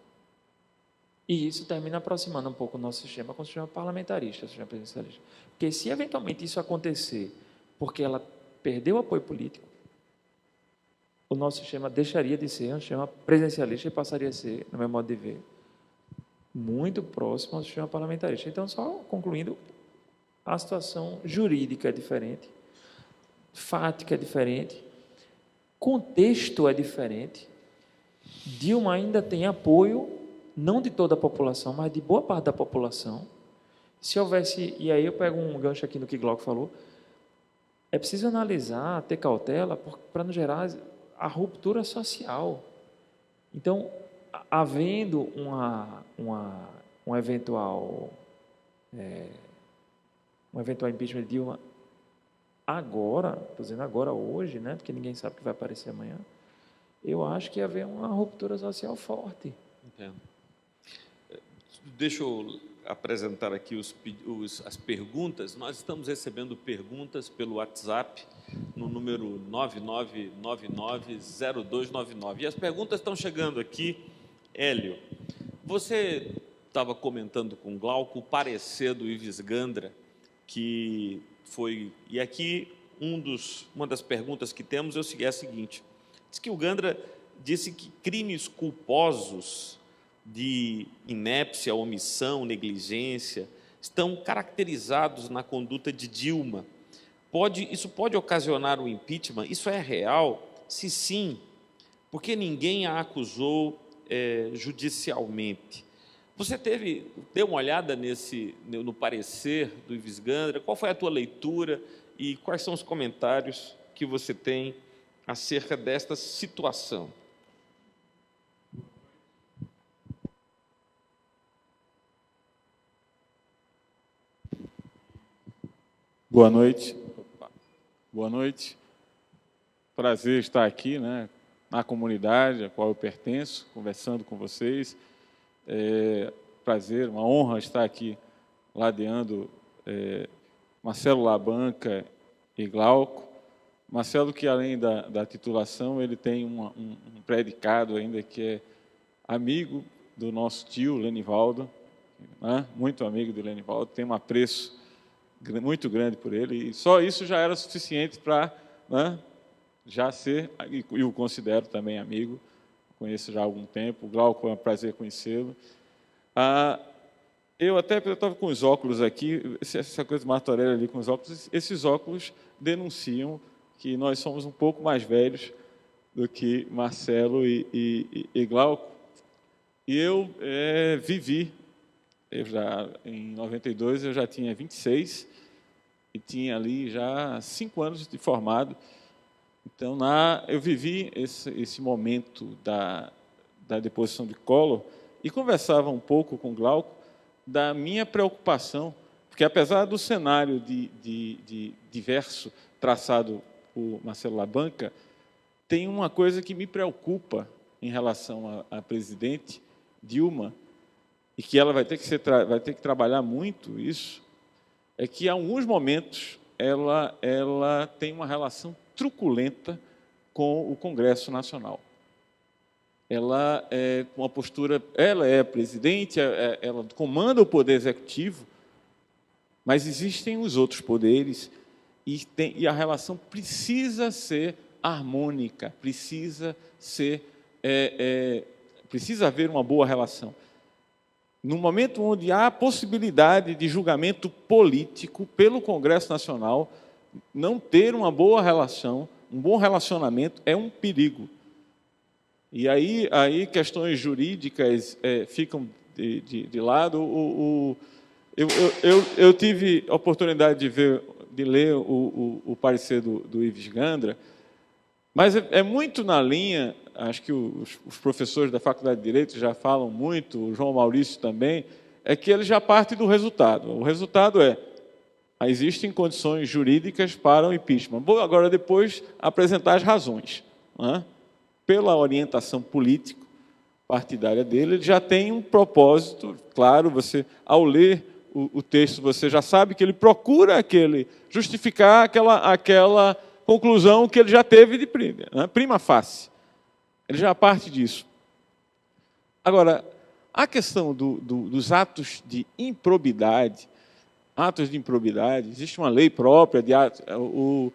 E isso termina aproximando um pouco o nosso sistema com o sistema parlamentarista, o sistema presidencialista. Porque se eventualmente isso acontecer porque ela perdeu o apoio político, o nosso sistema deixaria de ser um sistema presidencialista e passaria a ser, no meu modo de ver, muito próximo ao sistema parlamentarista. Então, só concluindo, a situação jurídica é diferente, fática é diferente, contexto é diferente. Dilma ainda tem apoio, não de toda a população, mas de boa parte da população. Se houvesse, e aí eu pego um gancho aqui no que Glauco falou, é preciso analisar, ter cautela, para não gerar a ruptura social. Então, havendo um eventual impeachment de Dilma agora, estou dizendo agora, hoje, né, porque ninguém sabe o que vai aparecer amanhã, eu acho que ia haver uma ruptura social forte. Entendo. Deixa eu apresentar aqui as perguntas. Nós estamos recebendo perguntas pelo WhatsApp no número 99990299. E as perguntas estão chegando aqui. Hélio, você estava comentando com o Glauco o parecer do Ives Gandra, que foi... E aqui uma das perguntas que temos é a seguinte. Diz que o Gandra disse que crimes culposos de inépcia, omissão, negligência, estão caracterizados na conduta de Dilma. Isso pode ocasionar um impeachment? Isso é real? Se sim, por que ninguém a acusou judicialmente? Você deu uma olhada no parecer do Ives Gandra? Qual foi a tua leitura e quais são os comentários que você tem acerca desta situação? Boa noite. Boa noite. Prazer estar aqui, né, na comunidade a qual eu pertenço, conversando com vocês. Prazer, uma honra estar aqui ladeando Marcelo Labanca e Glauco. Marcelo, que além da titulação, ele tem um predicado ainda que é amigo do nosso tio Lenivaldo, né, muito amigo do Lenivaldo, tem um apreço muito grande por ele, e só isso já era suficiente para, né, já ser, e o considero também amigo, conheço já há algum tempo, o Glauco é um prazer conhecê-lo. Eu estava com os óculos aqui, essa coisa de Martorelli ali com os óculos, esses óculos denunciam que nós somos um pouco mais velhos do que Marcelo e Glauco, e eu vivi. Em 92, eu já tinha 26 e tinha ali já 5 anos de formado. Então, eu vivi esse momento da deposição de Collor e conversava um pouco com o Glauco da minha preocupação, porque, apesar do cenário de diverso traçado por Marcelo Labanca, tem uma coisa que me preocupa em relação à presidente Dilma, e que ela vai ter que trabalhar muito isso, é que, em alguns momentos, ela tem uma relação truculenta com o Congresso Nacional. Ela é uma postura, ela é presidente, ela comanda o poder executivo, mas existem os outros poderes e a relação precisa ser harmônica, precisa haver uma boa relação. No momento onde há a possibilidade de julgamento político pelo Congresso Nacional, não ter uma boa relação, um bom relacionamento é um perigo. E aí questões jurídicas ficam de lado. Eu tive a oportunidade de ler o parecer do Ives Gandra, mas é muito na linha, acho que os professores da Faculdade de Direito já falam muito, o João Maurício também, é que ele já parte do resultado. O resultado é existem condições jurídicas para o impeachment. Vou agora depois apresentar as razões. Né? Pela orientação política partidária dele, ele já tem um propósito, claro, você, ao ler o texto, você já sabe que ele procura justificar aquela conclusão que ele já teve de prima facie. Ele já parte disso. Agora, a questão dos atos de improbidade, existe uma lei própria de atos, o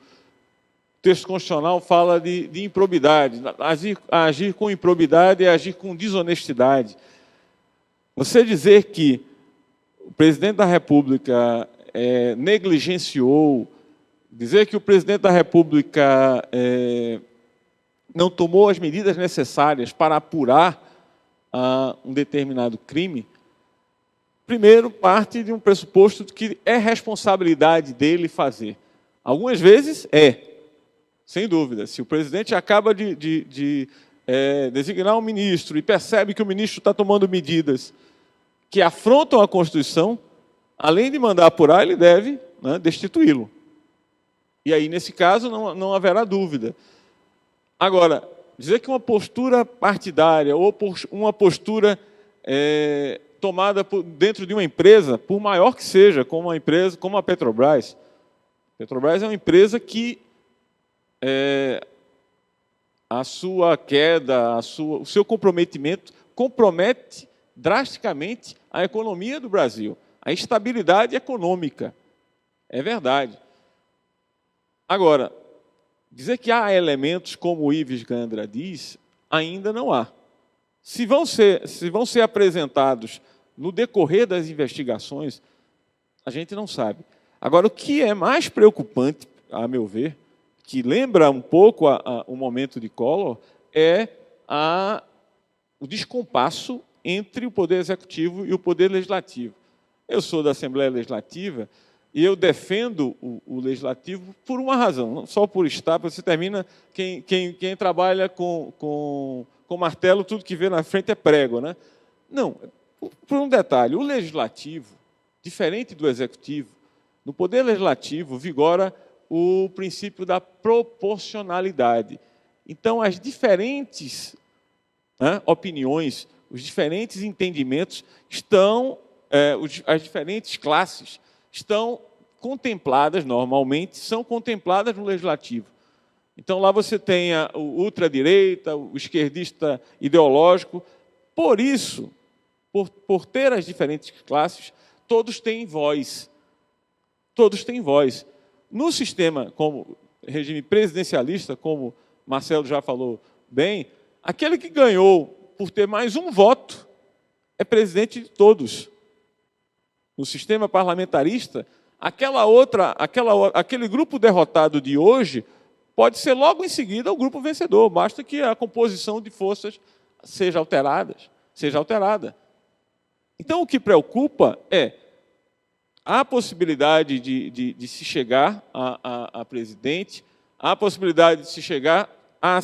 texto constitucional fala de improbidade. Agir com improbidade é agir com desonestidade. Você dizer que o presidente da República negligenciou, dizer que o presidente da República não tomou as medidas necessárias para apurar um determinado crime, primeiro parte de um pressuposto de que é responsabilidade dele fazer. Algumas vezes sem dúvida. Se o presidente acaba de designar um ministro e percebe que o ministro está tomando medidas que afrontam a Constituição, além de mandar apurar, ele deve destituí-lo. E aí, nesse caso, não haverá dúvida. Agora, dizer que uma postura partidária ou uma postura tomada dentro de uma empresa, por maior que seja, como uma empresa como a Petrobras. A Petrobras é uma empresa que a sua queda, o seu comprometimento compromete drasticamente a economia do Brasil, a estabilidade econômica. É verdade. Agora, dizer que há elementos, como o Ives Gandra diz, ainda não há. Se vão ser apresentados no decorrer das investigações, a gente não sabe. Agora, o que é mais preocupante, a meu ver, que lembra um pouco o momento de Collor, é o descompasso entre o Poder Executivo e o Poder Legislativo. Eu sou da Assembleia Legislativa e eu defendo o Legislativo por uma razão, não só por estar, você termina, quem trabalha com martelo, tudo que vê na frente é prego, né? Não, por um detalhe, o Legislativo, diferente do Executivo, no Poder Legislativo vigora o princípio da proporcionalidade. Então, as diferentes opiniões, os diferentes entendimentos as diferentes classes estão contempladas, normalmente, são contempladas no Legislativo. Então, lá você tem o ultradireita, o esquerdista ideológico. Por isso, por ter as diferentes classes, todos têm voz. Todos têm voz. No sistema como regime presidencialista, como Marcelo já falou bem, aquele que ganhou por ter mais um voto é presidente de todos. No sistema parlamentarista, aquele grupo derrotado de hoje pode ser logo em seguida o grupo vencedor, basta que a composição de forças seja alterada. Então, o que preocupa é a possibilidade de se chegar a presidente, a possibilidade de se chegar a...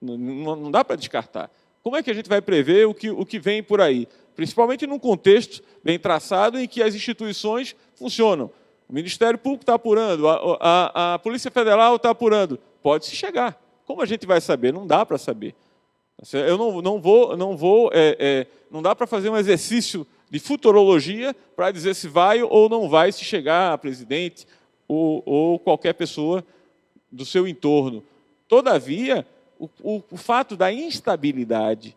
Não dá para descartar. Como é que a gente vai prever o que vem por aí? Principalmente num contexto bem traçado em que as instituições funcionam. O Ministério Público está apurando, a Polícia Federal está apurando. Pode-se chegar. Como a gente vai saber? Não dá para saber. Eu não dá para fazer um exercício de futurologia para dizer se vai ou não vai se chegar a presidente ou qualquer pessoa do seu entorno. Todavia, o fato da instabilidade,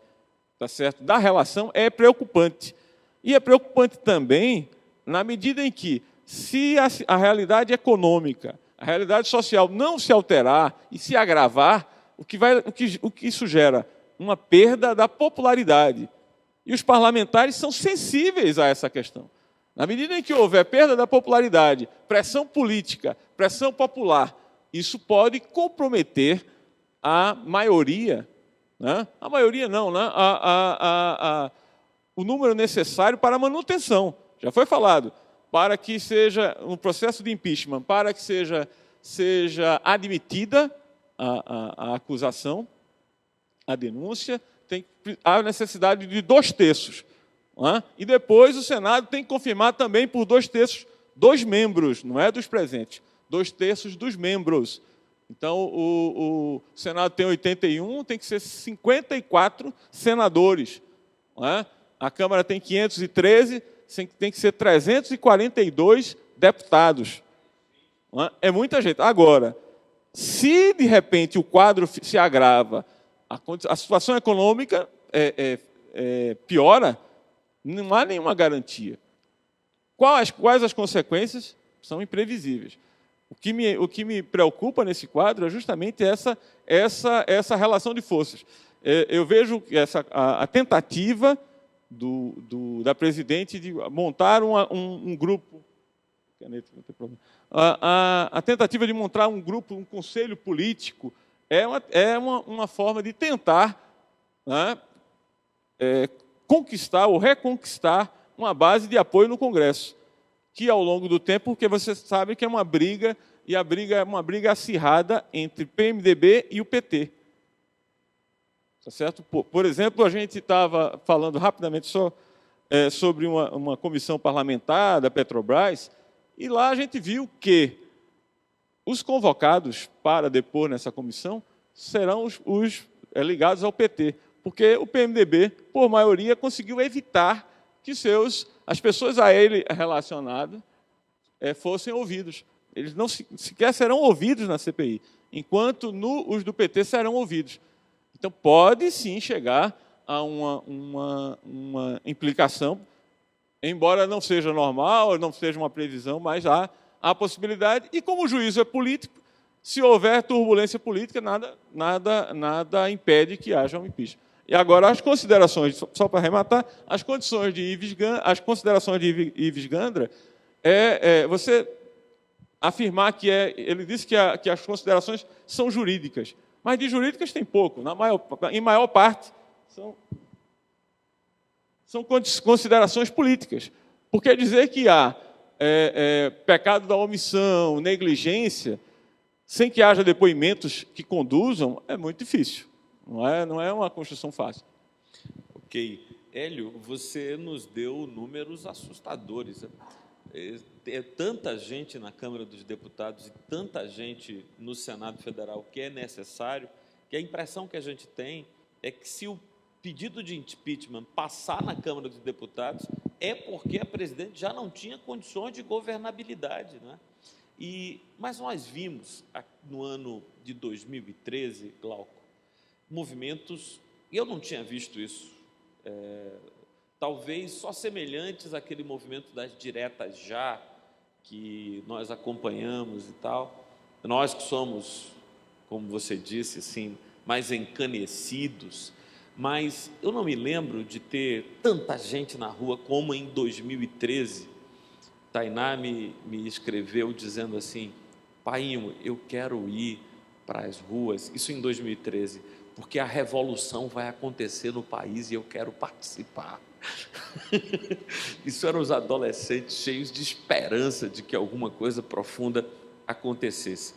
tá certo, da relação é preocupante. E é preocupante também na medida em que, se a realidade econômica, a realidade social não se alterar e se agravar, o que isso gera? Uma perda da popularidade. E os parlamentares são sensíveis a essa questão. Na medida em que houver perda da popularidade, pressão política, pressão popular, isso pode comprometer a maioria, né? A maioria não, né? O número necessário para a manutenção. Já foi falado, para que seja um processo de impeachment, para que seja admitida a acusação, a denúncia, há necessidade de 2/3. Não é? E depois o Senado tem que confirmar também por 2/3 2 membros, não é dos presentes, 2/3 dos membros. Então, o Senado tem 81, tem que ser 54 senadores. Não é? A Câmara tem 513, tem que ser 342 deputados. Não é? É muita gente. Agora, se de repente o quadro se agrava, a situação econômica piora, não há nenhuma garantia. Quais as consequências? São imprevisíveis. O que me preocupa nesse quadro é justamente essa relação de forças. Eu vejo que a tentativa da presidente de montar um grupo. Caneta, não tem problema. A tentativa de montar um grupo, um conselho político, é uma forma de tentar, né, conquistar ou reconquistar uma base de apoio no Congresso, que ao longo do tempo, porque você sabe que é uma briga, e a briga é uma briga acirrada entre PMDB e o PT. Tá certo? Por exemplo, a gente estava falando rapidamente sobre uma comissão parlamentar da Petrobras, e lá a gente viu que os convocados para depor nessa comissão serão os ligados ao PT, porque o PMDB, por maioria, conseguiu evitar que as pessoas a ele relacionadas fossem ouvidos. Eles não sequer serão ouvidos na CPI, enquanto os do PT serão ouvidos. Então, pode sim chegar a uma implicação, embora não seja normal, não seja uma previsão, mas há a possibilidade. E como o juízo é político, se houver turbulência política, nada impede que haja um impeachment. E agora, as considerações, só para arrematar, as considerações de Ives Gandra, você afirmar ele disse que as considerações são jurídicas, mas de jurídicas tem pouco, em maior parte são considerações políticas, porque dizer que há pecado da omissão, negligência, sem que haja depoimentos que conduzam, é muito difícil. Não é uma construção fácil. Ok. Hélio, você nos deu números assustadores. Tanta gente na Câmara dos Deputados e tanta gente no Senado Federal que é necessário, que a impressão que a gente tem é que se o pedido de impeachment passar na Câmara dos Deputados é porque a presidente já não tinha condições de governabilidade, né? Mas nós vimos, no ano de 2013, Glauco, movimentos, e eu não tinha visto isso, talvez só semelhantes àquele movimento das diretas já, que nós acompanhamos e tal. Nós que somos, como você disse, assim, mais encanecidos, mas eu não me lembro de ter tanta gente na rua como em 2013. Tainá me escreveu dizendo assim: Painho, eu quero ir para as ruas, isso em 2013, porque a revolução vai acontecer no país e eu quero participar. Isso eram os adolescentes cheios de esperança de que alguma coisa profunda acontecesse.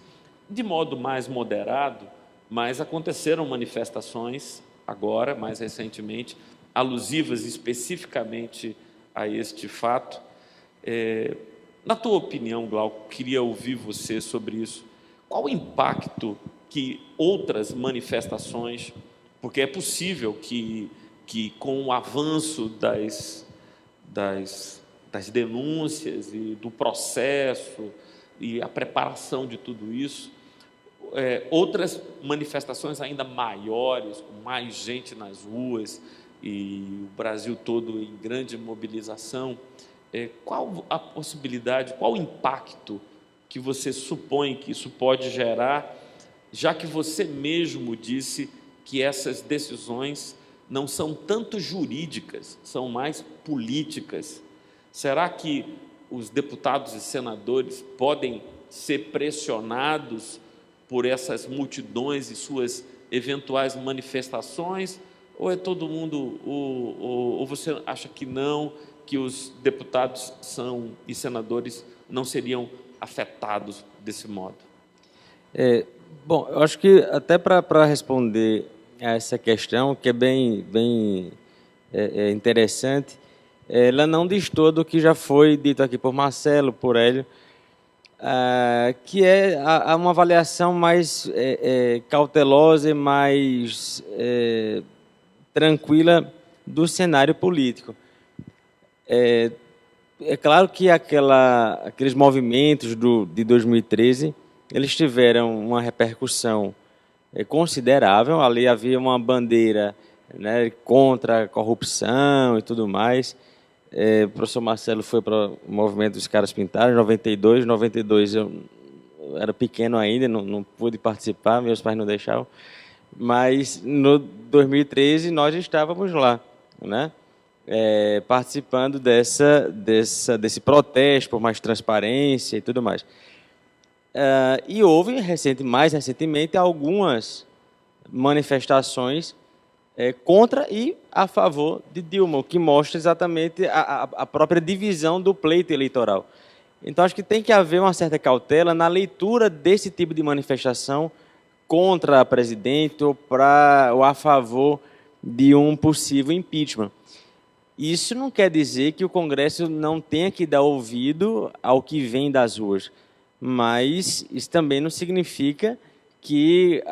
De modo mais moderado, mas aconteceram manifestações agora, mais recentemente, alusivas especificamente a este fato. Na tua opinião, Glauco, queria ouvir você sobre isso. Qual o impacto que outras manifestações, porque é possível que com o avanço das denúncias e do processo e a preparação de tudo isso, outras manifestações ainda maiores, com mais gente nas ruas e o Brasil todo em grande mobilização, qual a possibilidade, qual o impacto que você supõe que isso pode gerar, já que você mesmo disse que essas decisões não são tanto jurídicas, são mais políticas? Será que os deputados e senadores podem ser pressionados por essas multidões e suas eventuais manifestações? Ou é todo mundo, ou você acha que não, que os deputados e senadores não seriam afetados desse modo? Bom, eu acho que até para responder a essa questão, que é bem interessante, ela não destoa do que já foi dito aqui por Marcelo, por Hélio, que é uma avaliação mais cautelosa e mais tranquila do cenário político. É claro que aqueles movimentos de 2013, eles tiveram uma repercussão considerável. Ali havia uma bandeira, né, contra a corrupção e tudo mais. O professor Marcelo foi para o movimento dos Caras Pintados, em 92 eu era pequeno ainda, não pude participar, meus pais não deixavam, mas no 2013 nós estávamos lá, né, participando desse protesto por mais transparência e tudo mais. E houve, mais recentemente, algumas manifestações contra e a favor de Dilma, o que mostra exatamente a própria divisão do pleito eleitoral. Então, acho que tem que haver uma certa cautela na leitura desse tipo de manifestação contra a presidente ou a favor de um possível impeachment. Isso não quer dizer que o Congresso não tenha que dar ouvido ao que vem das ruas, mas isso também não significa que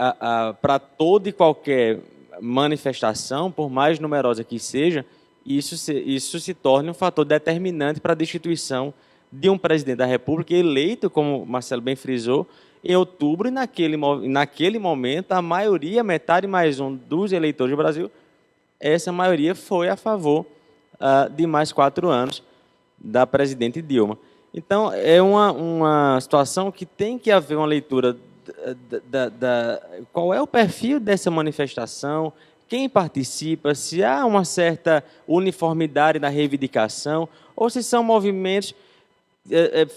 para toda e qualquer manifestação, por mais numerosa que seja, isso se torne um fator determinante para a destituição de um presidente da República eleito, como o Marcelo bem frisou, em outubro, e naquele momento, a maioria, metade mais um dos eleitores do Brasil, essa maioria foi a favor de mais 4 anos da presidente Dilma. Então, é uma situação que tem que haver uma leitura qual é o perfil dessa manifestação, quem participa, se há uma certa uniformidade na reivindicação, ou se são movimentos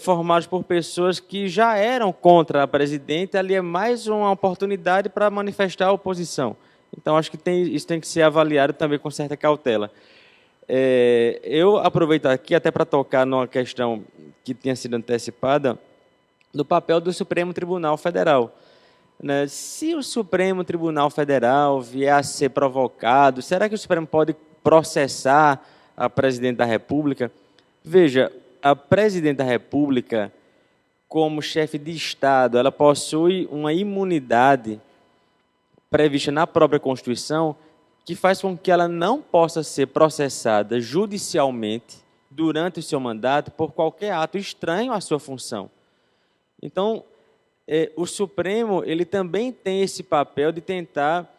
formados por pessoas que já eram contra a presidente, ali é mais uma oportunidade para manifestar a oposição. Então, acho que isso tem que ser avaliado também com certa cautela. Eu aproveito aqui até para tocar numa questão que tinha sido antecipada, do papel do Supremo Tribunal Federal. Né? Se o Supremo Tribunal Federal vier a ser provocado, será que o Supremo pode processar a presidente da República? Veja, a presidente da República, como chefe de Estado, ela possui uma imunidade prevista na própria Constituição que faz com que ela não possa ser processada judicialmente durante o seu mandato por qualquer ato estranho à sua função. Então, o Supremo ele também tem esse papel de tentar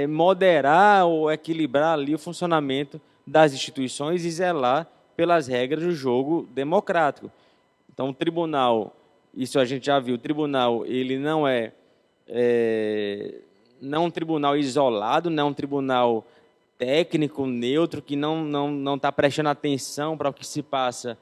moderar ou equilibrar ali o funcionamento das instituições e zelar pelas regras do jogo democrático. Então, o tribunal, isso a gente já viu, o tribunal ele não não um tribunal isolado, não um tribunal técnico, neutro, que não está prestando atenção para o que se passa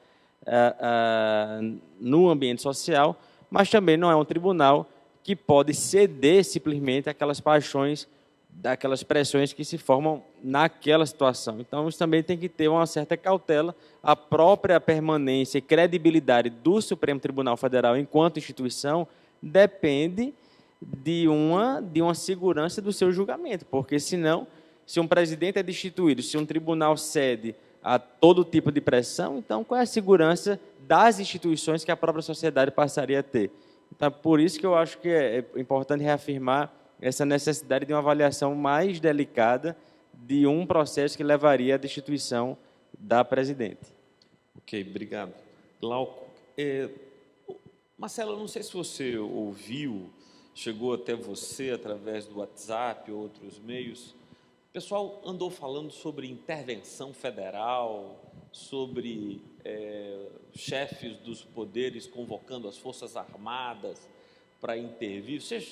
no ambiente social, mas também não é um tribunal que pode ceder simplesmente aquelas paixões, daquelas pressões que se formam naquela situação. Então, isso também tem que ter uma certa cautela. A própria permanência e credibilidade do Supremo Tribunal Federal enquanto instituição depende de uma segurança do seu julgamento, porque senão, se um presidente é destituído, se um tribunal cede a todo tipo de pressão, então qual é a segurança das instituições que a própria sociedade passaria a ter? Então, por isso que eu acho que é importante reafirmar essa necessidade de uma avaliação mais delicada de um processo que levaria à destituição da presidente. Ok, obrigado. Glauco, Marcelo, eu não sei se você ouviu, chegou até você através do WhatsApp ou outros meios, o pessoal andou falando sobre intervenção federal, sobre chefes dos poderes convocando as Forças Armadas para intervir. Você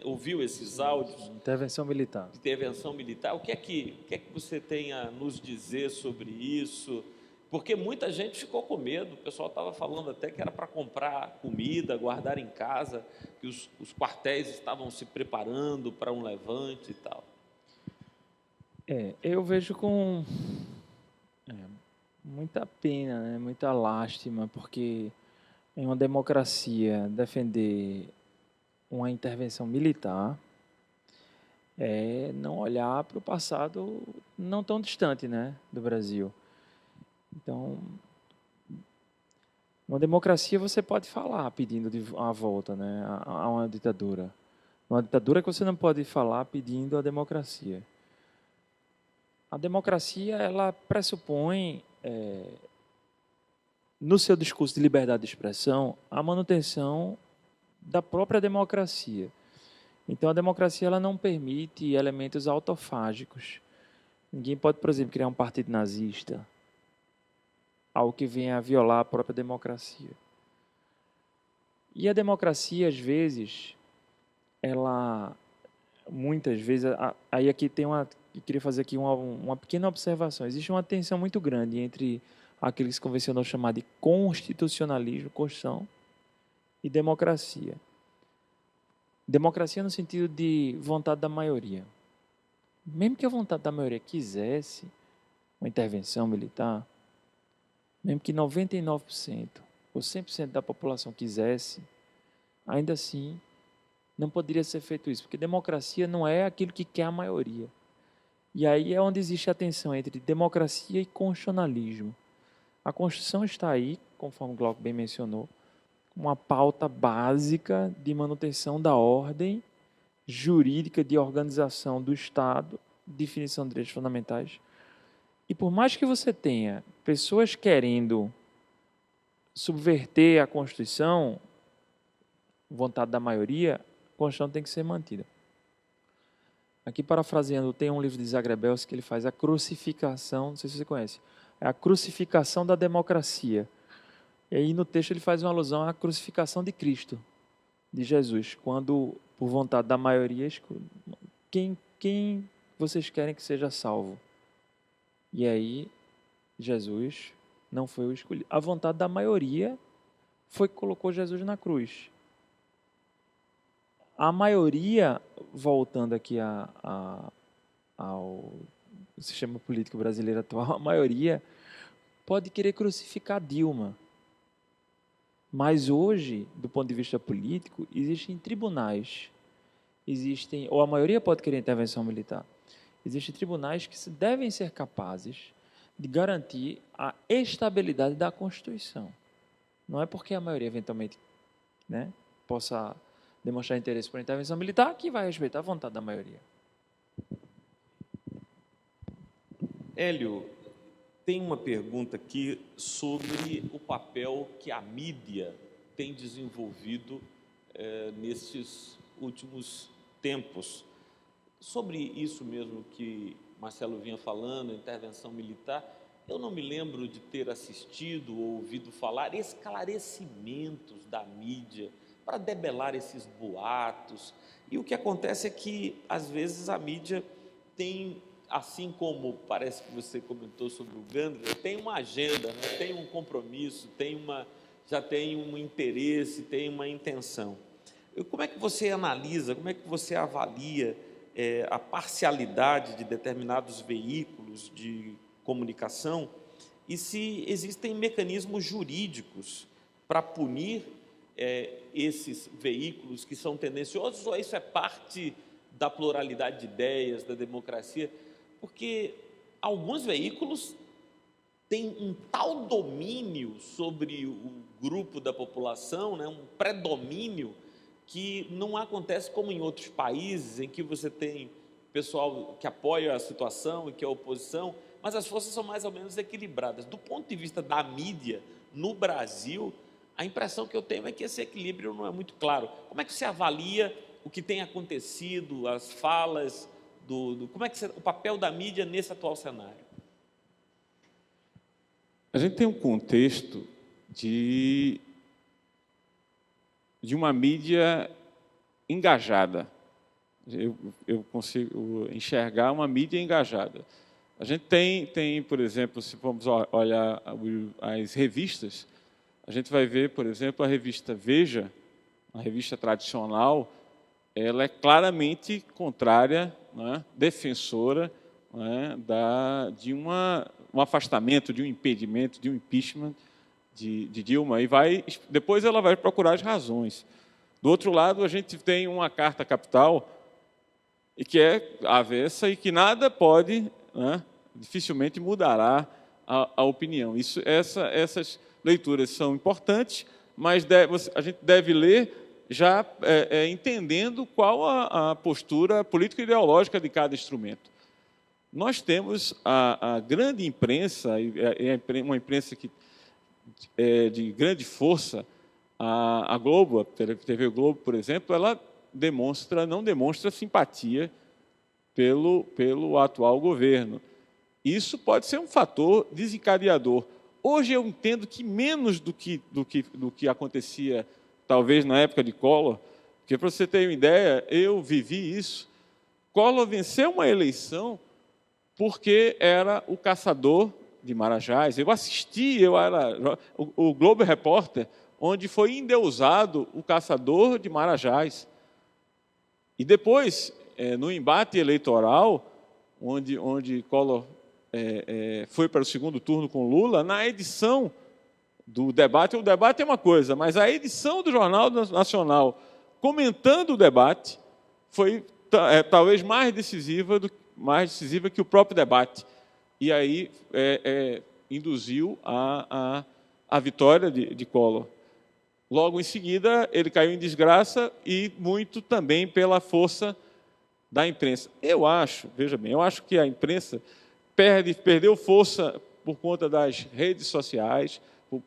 ouviu esses áudios? Intervenção militar. Intervenção militar. O que é que você tem a nos dizer sobre isso? Porque muita gente ficou com medo, o pessoal estava falando até que era para comprar comida, guardar em casa, que os quartéis estavam se preparando para um levante e tal. Eu vejo com muita pena, né? Muita lástima, porque em uma democracia defender uma intervenção militar é não olhar para o passado não tão distante, né, do Brasil. Então, uma democracia você pode falar pedindo a volta, né, a uma ditadura. Uma ditadura que você não pode falar pedindo a democracia. A democracia, ela pressupõe, no seu discurso de liberdade de expressão, a manutenção da própria democracia. Então, a democracia ela não permite elementos autofágicos. Ninguém pode, por exemplo, criar um partido nazista, algo que venha a violar a própria democracia. E a democracia, às vezes, muitas vezes, aí aqui tem eu queria fazer aqui uma pequena observação. Existe uma tensão muito grande entre aquilo que se convencionou chamar de constitucionalismo, Constituição, e democracia. Democracia no sentido de vontade da maioria. Mesmo que a vontade da maioria quisesse uma intervenção militar, mesmo que 99% ou 100% da população quisesse, ainda assim não poderia ser feito isso, porque democracia não é aquilo que quer a maioria. E aí é onde existe a tensão entre democracia e constitucionalismo. A Constituição está aí, conforme o Glauco bem mencionou, uma pauta básica de manutenção da ordem jurídica de organização do Estado, definição de direitos fundamentais. E por mais que você tenha pessoas querendo subverter a Constituição, vontade da maioria, a Constituição tem que ser mantida. Aqui, parafraseando, tem um livro de Zagrebels que ele faz a crucificação, não sei se você conhece, é a crucificação da democracia. E aí no texto ele faz uma alusão à crucificação de Cristo, de Jesus, quando, por vontade da maioria, quem vocês querem que seja salvo? E aí Jesus não foi o escolhido. A vontade da maioria foi que colocou Jesus na cruz. A maioria, voltando aqui ao sistema político brasileiro atual, a maioria pode querer crucificar Dilma. Mas hoje, do ponto de vista político, existem tribunais, ou a maioria pode querer intervenção militar. Existem tribunais que devem ser capazes de garantir a estabilidade da Constituição. Não é porque a maioria, eventualmente, né, possa demonstrar interesse por intervenção militar que vai respeitar a vontade da maioria. Hélio, tem uma pergunta aqui sobre o papel que a mídia tem desenvolvido nesses últimos tempos. Sobre isso mesmo que Marcelo vinha falando, intervenção militar, eu não me lembro de ter assistido ou ouvido falar esclarecimentos da mídia para debelar esses boatos. E o que acontece é que, às vezes, a mídia tem, assim como parece que você comentou sobre o Gandra, tem uma agenda, né? Tem um compromisso, já tem um interesse, tem uma intenção. Como é que você analisa, como é que você avalia a parcialidade de determinados veículos de comunicação e se existem mecanismos jurídicos para punir esses veículos que são tendenciosos, ou isso é parte da pluralidade de ideias, da democracia? Porque alguns veículos têm um tal domínio sobre o grupo da população, né, um predomínio, que não acontece como em outros países, em que você tem pessoal que apoia a situação e que é a oposição, mas as forças são mais ou menos equilibradas. Do ponto de vista da mídia, no Brasil, a impressão que eu tenho é que esse equilíbrio não é muito claro. Como é que você avalia o que tem acontecido, as falas, como é que o papel da mídia nesse atual cenário? A gente tem um contexto de uma mídia engajada. Eu consigo enxergar uma mídia engajada. A gente tem, por exemplo, se vamos olhar as revistas, a gente vai ver, por exemplo, a revista Veja, uma revista tradicional, ela é claramente contrária, né, defensora, né, de um afastamento, de um impedimento, de um impeachment de Dilma, depois ela vai procurar as razões. Do outro lado, a gente tem uma Carta Capital e que é avessa e que nada pode, né, dificilmente mudará a opinião. Essas leituras são importantes, mas a gente deve ler já entendendo qual a postura político-ideológica de cada instrumento. Nós temos a grande imprensa, uma imprensa que de grande força, a Globo, a TV Globo, por exemplo, ela não demonstra simpatia pelo atual governo. Isso pode ser um fator desencadeador. Hoje eu entendo que menos do que acontecia, talvez, na época de Collor, porque, para você ter uma ideia, eu vivi isso. Collor venceu uma eleição porque era o caçador de Marajás. Eu assisti, eu era o Globo Repórter, onde foi endeusado o caçador de Marajás. E depois, no embate eleitoral, onde Collor foi para o segundo turno com Lula, na edição do debate, o debate é uma coisa, mas a edição do Jornal Nacional comentando o debate foi talvez mais decisiva que o próprio debate. E aí induziu a vitória de Collor. Logo em seguida, ele caiu em desgraça e muito também pela força da imprensa. Veja bem, eu acho que a imprensa perdeu força por conta das redes sociais,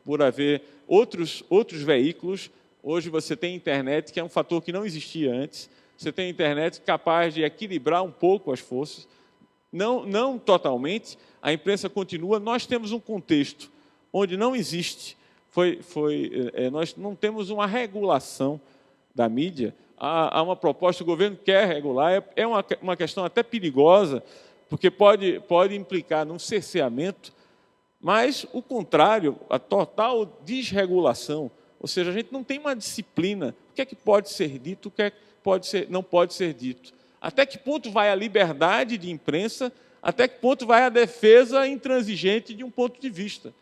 por haver outros veículos. Hoje você tem internet, que é um fator que não existia antes. Você tem internet capaz de equilibrar um pouco as forças. Não totalmente, a imprensa continua. Nós temos um contexto onde não existe, nós não temos uma regulação da mídia. Há uma proposta, o governo quer regular, é uma questão até perigosa, porque pode implicar num cerceamento, mas o contrário, a total desregulação, ou seja, a gente não tem uma disciplina, o que é que pode ser dito, o que é que não pode ser dito. Até que ponto vai a liberdade de imprensa, até que ponto vai a defesa intransigente de um ponto de vista.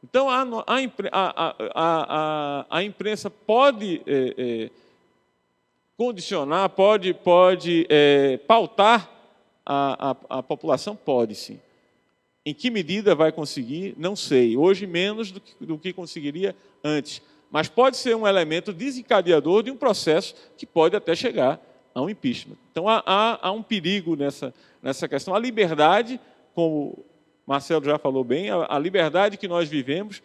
Então, a imprensa pode condicionar, pode pautar a população? Pode, sim. Em que medida vai conseguir? Não sei. Hoje, menos do que conseguiria antes. Mas pode ser um elemento desencadeador de um processo que pode até chegar a um impeachment. Então, há um perigo nessa questão. A liberdade, como Marcelo já falou bem, a liberdade que nós vivemos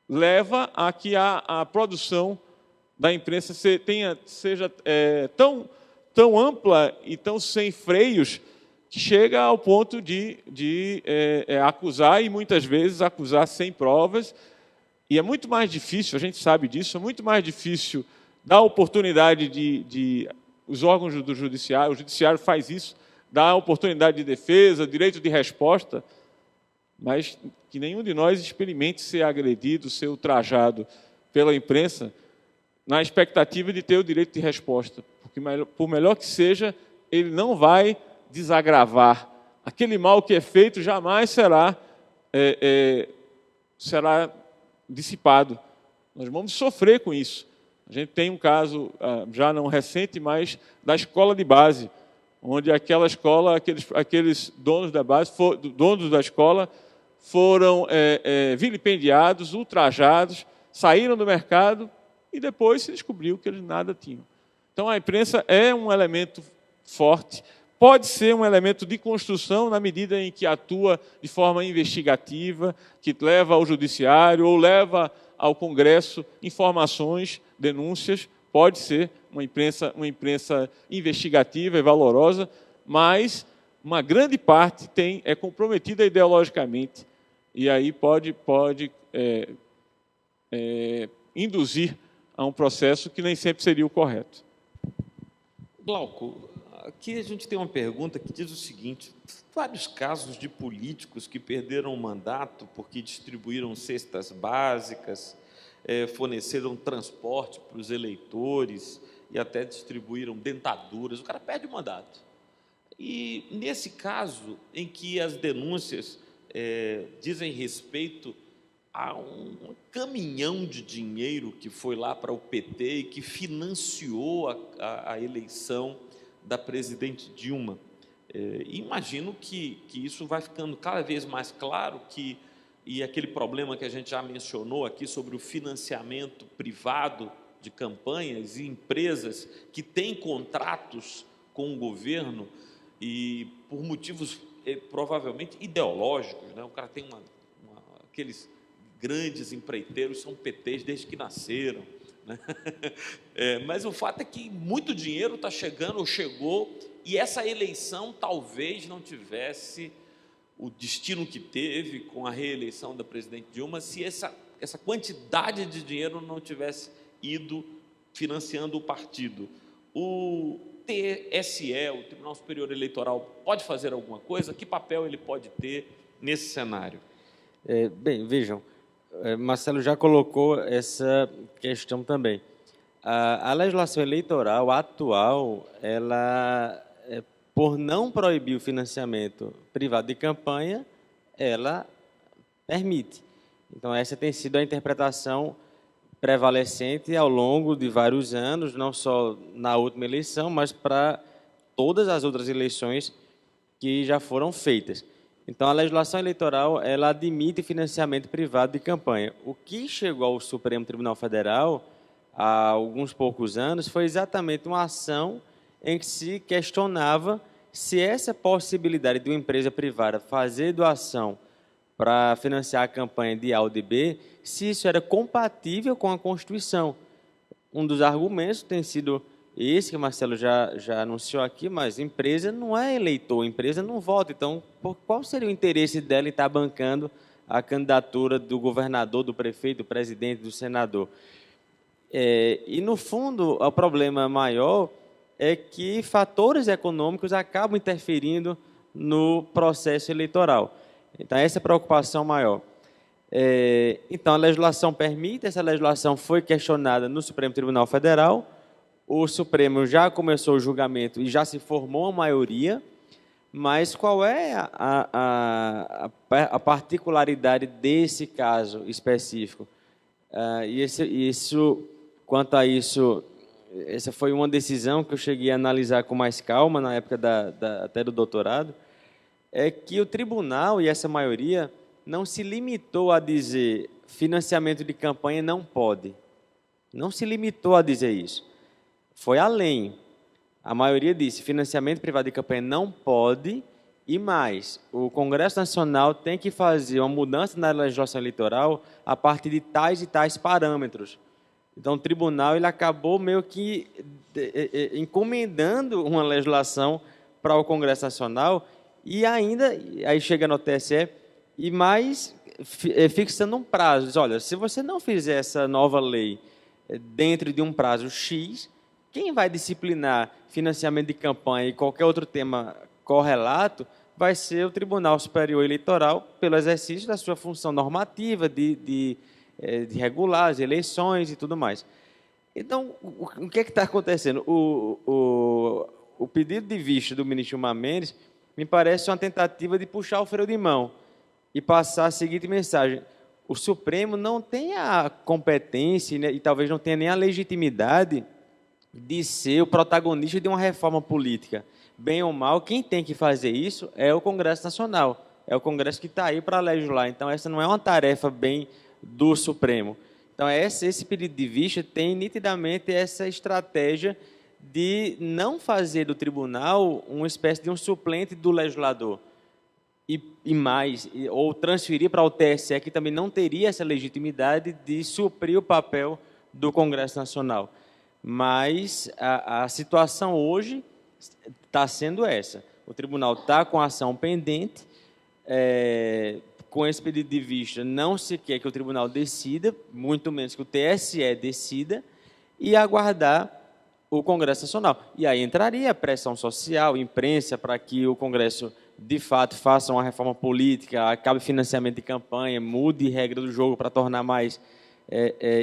leva a que a produção da imprensa seja tão ampla e tão sem freios que chega ao ponto de acusar, e muitas vezes acusar sem provas. E é muito mais difícil, a gente sabe disso, é muito mais difícil dar oportunidade de os órgãos do judiciário, o judiciário faz isso, dá oportunidade de defesa, direito de resposta, mas que nenhum de nós experimente ser agredido, ser ultrajado pela imprensa, na expectativa de ter o direito de resposta, porque, por melhor que seja, ele não vai desagravar. Aquele mal que é feito jamais será dissipado. Nós vamos sofrer com isso. A gente tem um caso, já não recente, mas da escola de base, onde aquela escola, aqueles donos da base, donos da escola, foram vilipendiados, ultrajados, saíram do mercado e depois se descobriu que eles nada tinham. Então, a imprensa é um elemento forte, pode ser um elemento de construção na medida em que atua de forma investigativa, que leva ao judiciário ou leva ao Congresso informações, denúncias. Pode ser uma imprensa investigativa e valorosa, mas uma grande parte é comprometida ideologicamente e aí pode induzir a um processo que nem sempre seria o correto. Glauco, aqui a gente tem uma pergunta que diz o seguinte: vários casos de políticos que perderam o mandato porque distribuíram cestas básicas, forneceram transporte para os eleitores e até distribuíram dentaduras. O cara perde o mandato. E, nesse caso, em que as denúncias dizem respeito há um caminhão de dinheiro que foi lá para o PT e que financiou a eleição da presidente Dilma. Imagino que isso vai ficando cada vez mais claro, e aquele problema que a gente já mencionou aqui sobre o financiamento privado de campanhas e empresas que têm contratos com o governo e por motivos provavelmente ideológicos, né? O cara tem aqueles grandes empreiteiros são PTs desde que nasceram, né? Mas o fato é que muito dinheiro está chegando ou chegou, e essa eleição talvez não tivesse o destino que teve com a reeleição da presidente Dilma se essa quantidade de dinheiro não tivesse ido financiando o partido. O TSE, o Tribunal Superior Eleitoral, pode fazer alguma coisa? Que papel ele pode ter nesse cenário? Bem, vejam, Marcelo já colocou essa questão também. A legislação eleitoral atual, ela, por não proibir o financiamento privado de campanha, ela permite. Então, essa tem sido a interpretação prevalecente ao longo de vários anos, não só na última eleição, mas para todas as outras eleições que já foram feitas. Então, a legislação eleitoral, ela admite financiamento privado de campanha. O que chegou ao Supremo Tribunal Federal, há alguns poucos anos, foi exatamente uma ação em que se questionava se essa possibilidade de uma empresa privada fazer doação para financiar a campanha de A ou de B, se isso era compatível com a Constituição. Um dos argumentos tem sido esse, que o Marcelo já anunciou aqui, mas empresa não é eleitor, empresa não vota. Então, qual seria o interesse dela em estar bancando a candidatura do governador, do prefeito, do presidente, do senador? E, no fundo, o problema maior é que fatores econômicos acabam interferindo no processo eleitoral. Então, essa é a preocupação maior. Então, a legislação permite, essa legislação foi questionada no Supremo Tribunal Federal, o Supremo já começou o julgamento e já se formou a maioria, mas qual é a particularidade desse caso específico? Quanto a isso, essa foi uma decisão que eu cheguei a analisar com mais calma na época até do doutorado, é que o tribunal e essa maioria não se limitou a dizer financiamento de campanha não pode. Não se limitou a dizer isso. Foi além. A maioria disse financiamento privado de campanha não pode, e mais, o Congresso Nacional tem que fazer uma mudança na legislação eleitoral a partir de tais e tais parâmetros. Então, o tribunal ele acabou meio que encomendando uma legislação para o Congresso Nacional e ainda, aí chega no TSE, e mais fixando um prazo. Diz, olha, se você não fizer essa nova lei dentro de um prazo X, quem vai disciplinar financiamento de campanha e qualquer outro tema correlato vai ser o Tribunal Superior Eleitoral, pelo exercício da sua função normativa de regular as eleições e tudo mais. Então, o que é que está acontecendo? O pedido de vista do ministro Gilmar Mendes me parece uma tentativa de puxar o freio de mão e passar a seguinte mensagem: o Supremo não tem a competência, né, e talvez não tenha nem a legitimidade de ser o protagonista de uma reforma política. Bem ou mal, quem tem que fazer isso é o Congresso Nacional, é o Congresso que está aí para legislar. Então, essa não é uma tarefa bem do Supremo. Então, esse pedido de vista tem nitidamente essa estratégia de não fazer do tribunal uma espécie de um suplente do legislador. E mais, ou transferir para o TSE, que também não teria essa legitimidade de suprir o papel do Congresso Nacional. Mas a situação hoje está sendo essa. O tribunal está com a ação pendente, com esse pedido de vista, não se quer que o tribunal decida, muito menos que o TSE decida, e aguardar o Congresso Nacional. E aí entraria a pressão social, imprensa, para que o Congresso, de fato, faça uma reforma política, acabe financiamento de campanha, mude regra do jogo para tornar mais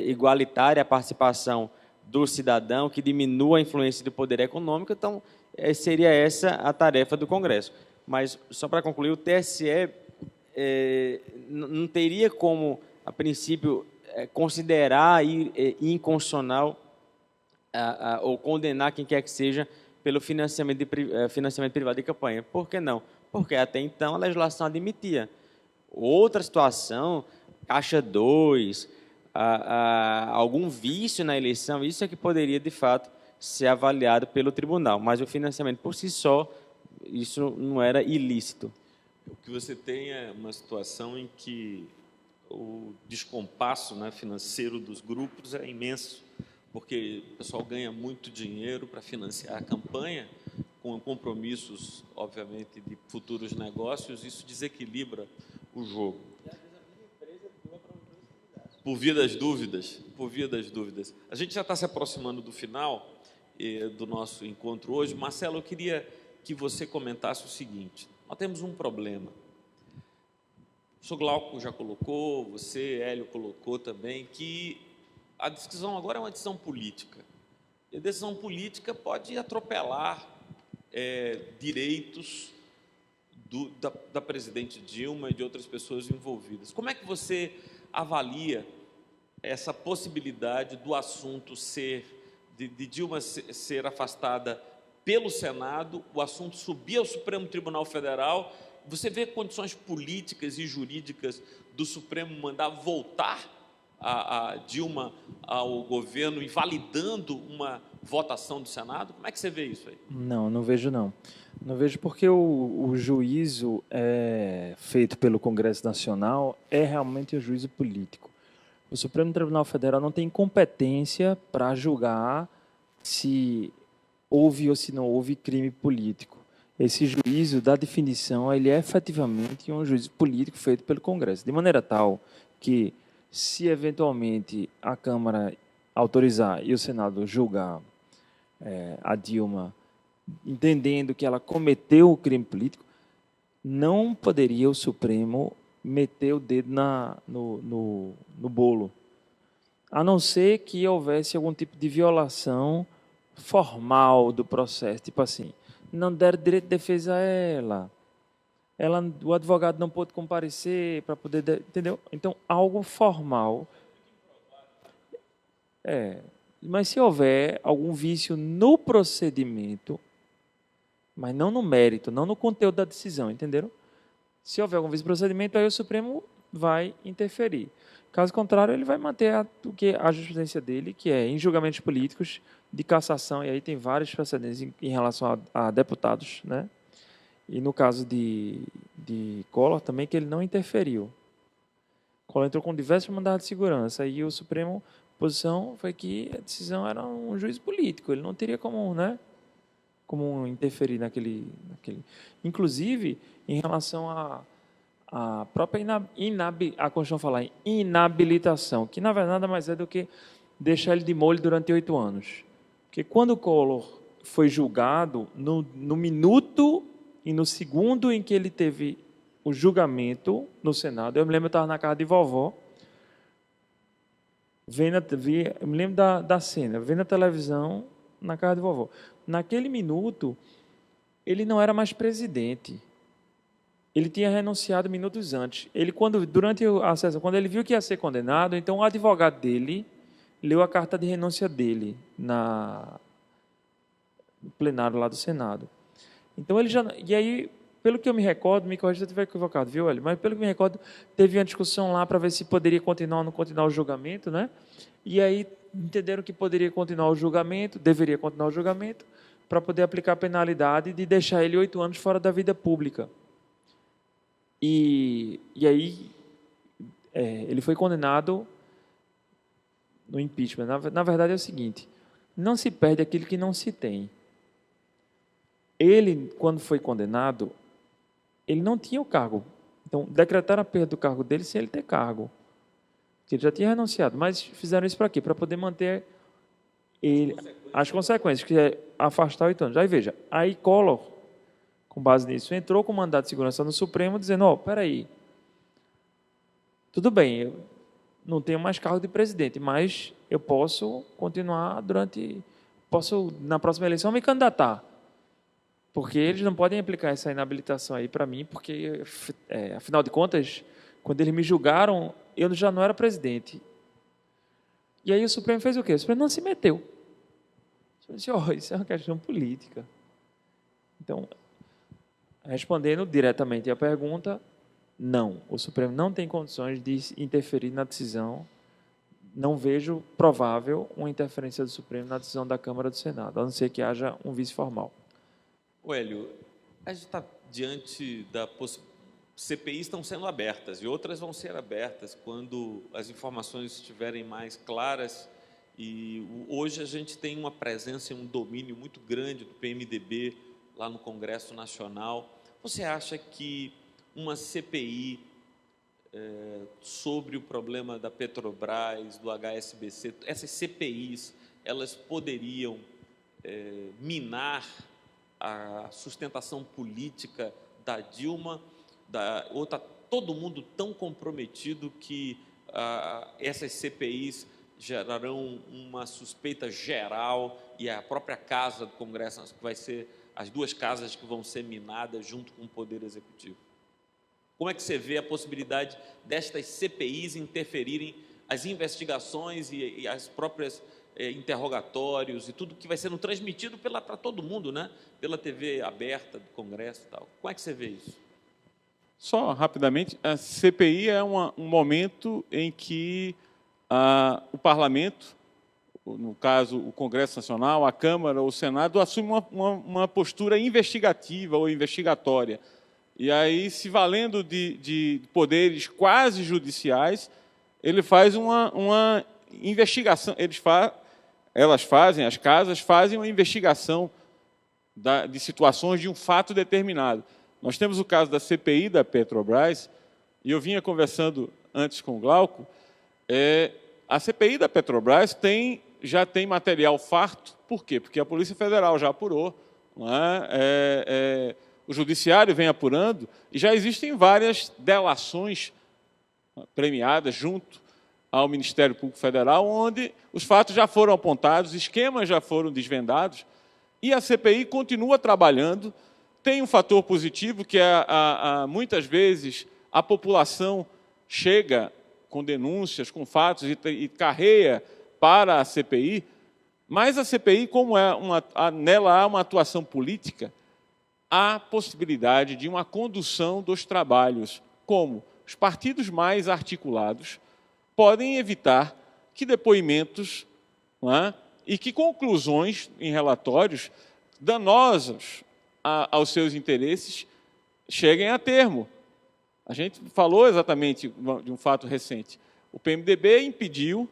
igualitária a participação do cidadão, que diminua a influência do poder econômico. Então, seria essa a tarefa do Congresso. Mas, só para concluir, o TSE não teria como a princípio, considerar inconstitucional ou condenar quem quer que seja pelo financiamento privado de campanha. Por que não? Porque até então a legislação admitia. Outra situação, Caixa 2, algum vício na eleição, isso é que poderia, de fato, ser avaliado pelo tribunal. Mas o financiamento por si só, isso não era ilícito. O que você tem é uma situação em que o descompasso, né, financeiro dos grupos é imenso, porque o pessoal ganha muito dinheiro para financiar a campanha, com compromissos, obviamente, de futuros negócios, isso desequilibra o jogo. Por via das dúvidas, A gente já está se aproximando do final do nosso encontro hoje. Marcelo, eu queria que você comentasse o seguinte: nós temos um problema. O senhor Glauco já colocou, você, Hélio, colocou também, que a decisão agora é uma decisão política. E a decisão política pode atropelar direitos da presidente Dilma e de outras pessoas envolvidas. Como é que você avalia essa possibilidade do assunto de Dilma ser afastada pelo Senado, o assunto subir ao Supremo Tribunal Federal? Você vê condições políticas e jurídicas do Supremo mandar voltar a Dilma ao governo, invalidando uma votação do Senado? Como é que você vê isso aí? Não vejo não. Não vejo porque o juízo feito pelo Congresso Nacional é realmente um juízo político. O Supremo Tribunal Federal não tem competência para julgar se houve ou se não houve crime político. Esse juízo da definição, ele é efetivamente um juízo político feito pelo Congresso, de maneira tal que, se eventualmente a Câmara autorizar e o Senado julgar a Dilma, entendendo que ela cometeu o crime político, não poderia o Supremo meter o dedo no bolo, a não ser que houvesse algum tipo de violação formal do processo, tipo assim, não deram direito de defesa a ela, o advogado não pôde comparecer para poder, entendeu? Então, algo formal. Mas se houver algum vício no procedimento, mas não no mérito, não no conteúdo da decisão, entenderam? Se houver algum vício no procedimento, aí o Supremo vai interferir. Caso contrário, ele vai manter a jurisprudência dele, que é em julgamentos políticos, de cassação, e aí tem vários precedentes em relação a deputados, né? E no caso de Collor também, que ele não interferiu. Collor entrou com diversos mandados de segurança, e o Supremo, a posição foi que a decisão era um juízo político, ele não teria como, né, como interferir naquele. Inclusive, em relação à própria a Constituição fala em inabilitação, que na verdade nada mais é do que deixar ele de molho durante 8 anos. Porque quando o Collor foi julgado, no minuto e no segundo em que ele teve o julgamento no Senado, eu me lembro, eu estava na casa de vovó, eu me lembro da cena, vendo a televisão na casa de vovó. Naquele minuto, ele não era mais presidente. Ele tinha renunciado minutos antes. Durante a sessão, quando ele viu que ia ser condenado, então o advogado dele leu a carta de renúncia dele no plenário lá do Senado. Então ele já, e aí, pelo que eu me recordo, me corrija se eu estiver equivocado, viu, Hélio? Mas pelo que me recordo, teve uma discussão lá para ver se poderia continuar ou não continuar o julgamento, né? E aí entenderam que poderia continuar o julgamento, deveria continuar o julgamento, para poder aplicar a penalidade de deixar ele 8 anos fora da vida pública. E aí ele foi condenado no impeachment. Na verdade é o seguinte: não se perde aquilo que não se tem. Ele, quando foi condenado, ele não tinha o cargo. Então, decretaram a perda do cargo dele sem ele ter cargo. Ele já tinha renunciado, mas fizeram isso para quê? Para poder manter as consequências, que é afastar 8 anos. Aí veja, aí Collor, com base nisso, entrou com mandato de segurança no Supremo, dizendo: espera aí, tudo bem, eu não tenho mais cargo de presidente, mas eu posso continuar na próxima eleição, me candidatar. Porque eles não podem aplicar essa inabilitação aí para mim, porque, afinal de contas, quando eles me julgaram, eu já não era presidente. E aí o Supremo fez o quê? O Supremo não se meteu. O Supremo disse, isso é uma questão política. Então, respondendo diretamente à pergunta, não. O Supremo não tem condições de interferir na decisão. Não vejo provável uma interferência do Supremo na decisão da Câmara ou do Senado, a não ser que haja um vice formal. Hélio, a gente está diante da CPIs estão sendo abertas e outras vão ser abertas quando as informações estiverem mais claras. E hoje a gente tem uma presença e um domínio muito grande do PMDB lá no Congresso Nacional. Você acha que uma CPI sobre o problema da Petrobras, do HSBC, essas CPIs, elas poderiam minar a sustentação política da Dilma, ou está todo mundo tão comprometido que essas CPIs gerarão uma suspeita geral e a própria casa do Congresso vai ser as duas casas que vão ser minadas junto com o Poder Executivo? Como é que você vê a possibilidade destas CPIs interferirem as investigações e as próprias interrogatórios e tudo que vai sendo transmitido para todo mundo, né? Pela TV aberta do Congresso e tal? Como é que você vê isso? Só rapidamente, a CPI é um momento em que o Parlamento, no caso o Congresso Nacional, a Câmara ou o Senado, assume uma postura investigativa ou investigatória. E aí, se valendo de poderes quase judiciais, ele faz uma investigação. As casas fazem uma investigação de situações de um fato determinado. Nós temos o caso da CPI da Petrobras, e eu vinha conversando antes com o Glauco, a CPI da Petrobras já tem material farto. Por quê? Porque a Polícia Federal já apurou, não é? O Judiciário vem apurando, e já existem várias delações premiadas junto ao Ministério Público Federal, onde os fatos já foram apontados, esquemas já foram desvendados, e a CPI continua trabalhando. Tem um fator positivo, que muitas vezes a população chega com denúncias, com fatos, e carreia para a CPI, mas a CPI, como nela há uma atuação política, há possibilidade de uma condução dos trabalhos, como os partidos mais articulados podem evitar que depoimentos, não é, e que conclusões em relatórios danosos aos seus interesses cheguem a termo. A gente falou exatamente de um fato recente. O PMDB impediu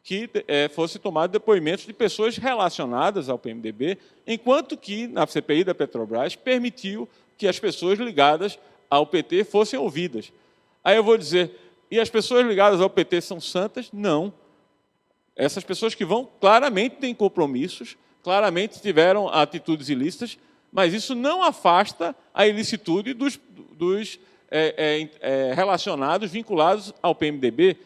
que fosse tomado depoimentos de pessoas relacionadas ao PMDB, enquanto que, na CPI da Petrobras, permitiu que as pessoas ligadas ao PT fossem ouvidas. Aí eu vou dizer, e as pessoas ligadas ao PT são santas? Não. Essas pessoas que vão, claramente têm compromissos, claramente tiveram atitudes ilícitas, mas isso não afasta a ilicitude dos relacionados, vinculados ao PMDB.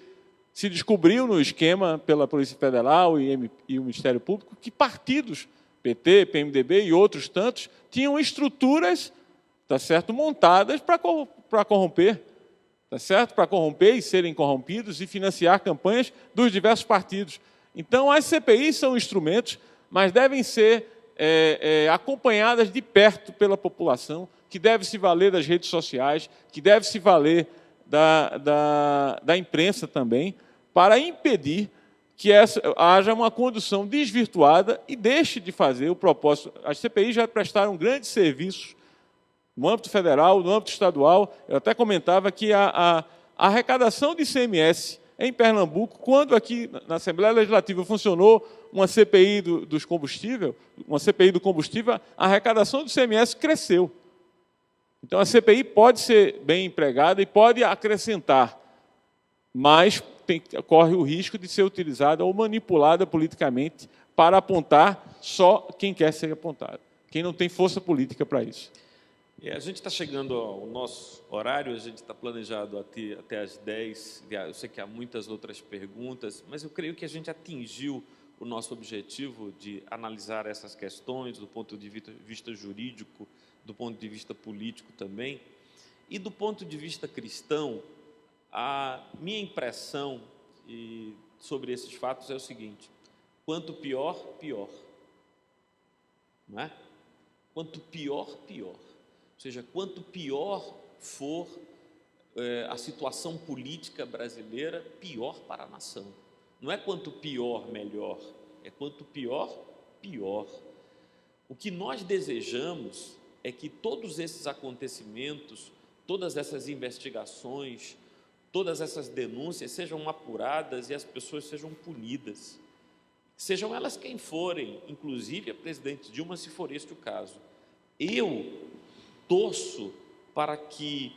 Se descobriu no esquema pela Polícia Federal e o Ministério Público que partidos, PT, PMDB e outros tantos, tinham estruturas, tá certo, montadas para corromper, tá certo? Para corromper e serem corrompidos e financiar campanhas dos diversos partidos. Então, as CPIs são instrumentos, mas devem ser acompanhadas de perto pela população, que deve se valer das redes sociais, que deve se valer da imprensa também, para impedir que haja uma condução desvirtuada e deixe de fazer o propósito. As CPIs já prestaram grandes serviços no âmbito federal, no âmbito estadual. Eu até comentava que a arrecadação de ICMS em Pernambuco, quando aqui na Assembleia Legislativa funcionou uma CPI dos combustíveis, a arrecadação do ICMS cresceu. Então, a CPI pode ser bem empregada e pode acrescentar, mas corre o risco de ser utilizada ou manipulada politicamente para apontar só quem quer ser apontado, quem não tem força política para isso. A gente está chegando ao nosso horário, a gente está planejado até às 10, eu sei que há muitas outras perguntas, mas eu creio que a gente atingiu o nosso objetivo de analisar essas questões do ponto de vista jurídico, do ponto de vista político também, e do ponto de vista cristão. A minha impressão sobre esses fatos é o seguinte: quanto pior, pior. Não é? Quanto pior, pior. Ou seja, quanto pior for a situação política brasileira, pior para a nação. Não é quanto pior, melhor. É quanto pior, pior. O que nós desejamos é que todos esses acontecimentos, todas essas investigações, todas essas denúncias sejam apuradas e as pessoas sejam punidas. Sejam elas quem forem, inclusive a presidente Dilma, se for este o caso. Eu torço para que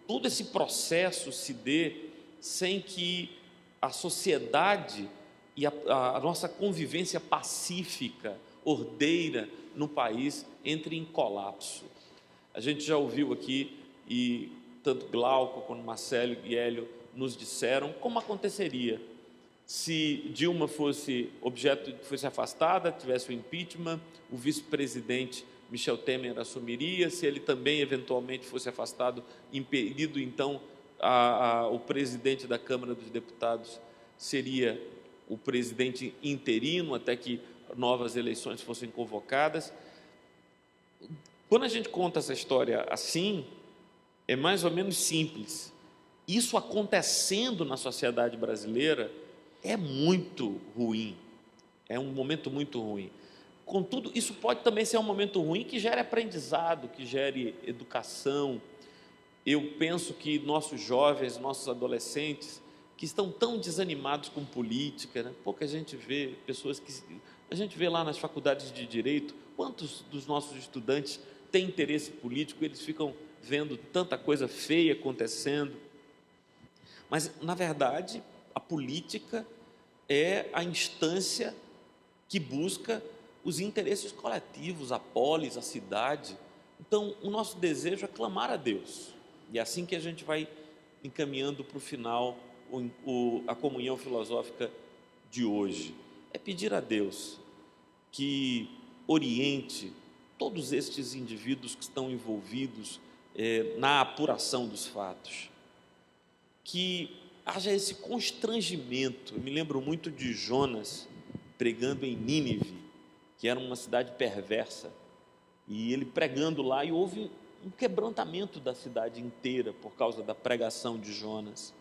todo esse processo se dê sem que a sociedade e a nossa convivência pacífica, ordeira no país entre em colapso. A gente já ouviu aqui, e tanto Glauco quanto Marcelo e Hélio nos disseram como aconteceria se Dilma fosse afastada, tivesse o impeachment, o vice-presidente Michel Temer assumiria, se ele também eventualmente fosse afastado, impedido, então o presidente da Câmara dos Deputados seria o presidente interino até que novas eleições fossem convocadas. Quando a gente conta essa história assim, é mais ou menos simples. Isso acontecendo na sociedade brasileira é muito ruim, é um momento muito ruim. Contudo, isso pode também ser um momento ruim que gere aprendizado, que gere educação. Eu penso que nossos jovens, nossos adolescentes, que estão tão desanimados com política, né? Pouca gente vê pessoas que... A gente vê lá nas faculdades de Direito, quantos dos nossos estudantes têm interesse político, eles ficam vendo tanta coisa feia acontecendo. Mas, na verdade, a política é a instância que busca os interesses coletivos, a polis, a cidade. Então, o nosso desejo é clamar a Deus. E é assim que a gente vai encaminhando para o final a comunhão filosófica de hoje. É pedir a Deus que oriente todos estes indivíduos que estão envolvidos na apuração dos fatos. Que haja esse constrangimento. Eu me lembro muito de Jonas pregando em Nínive, que era uma cidade perversa, e ele pregando lá, e houve um quebrantamento da cidade inteira por causa da pregação de Jonas.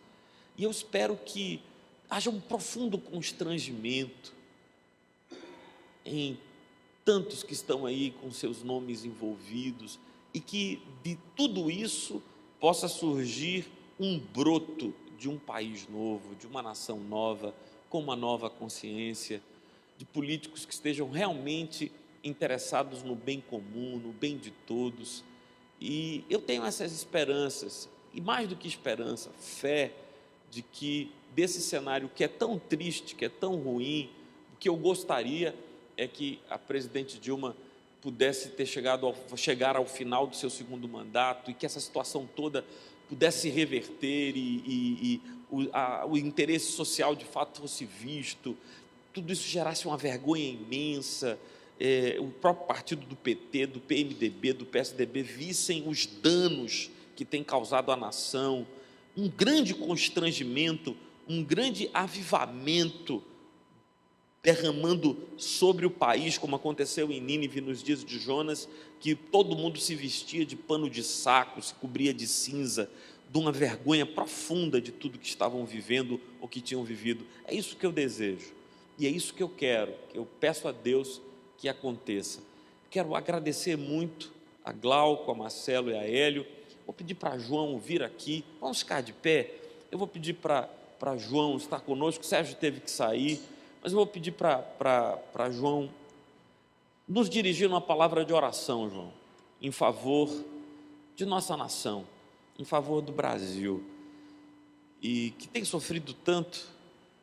E eu espero que haja um profundo constrangimento em tantos que estão aí com seus nomes envolvidos, e que de tudo isso possa surgir um broto de um país novo, de uma nação nova, com uma nova consciência, de políticos que estejam realmente interessados no bem comum, no bem de todos. E eu tenho essas esperanças, e mais do que esperança, fé, de que desse cenário que é tão triste, que é tão ruim, o que eu gostaria é que a presidente Dilma pudesse chegar ao final do seu segundo mandato, e que essa situação toda pudesse reverter e o interesse social de fato fosse visto, tudo isso gerasse uma vergonha imensa, o próprio partido do PT, do PMDB, do PSDB vissem os danos que tem causado à nação, um grande constrangimento, um grande avivamento derramando sobre o país, como aconteceu em Nínive nos dias de Jonas, que todo mundo se vestia de pano de saco, se cobria de cinza, de uma vergonha profunda de tudo que estavam vivendo ou que tinham vivido. É isso que eu desejo, e é isso que eu quero, que eu peço a Deus que aconteça. Quero agradecer muito a Glauco, a Marcelo e a Hélio. Vou pedir para João vir aqui, vamos ficar de pé. Eu vou pedir para João estar conosco, o Sérgio teve que sair, mas eu vou pedir para João nos dirigir uma palavra de oração, João, em favor de nossa nação, em favor do Brasil, e que tem sofrido tanto.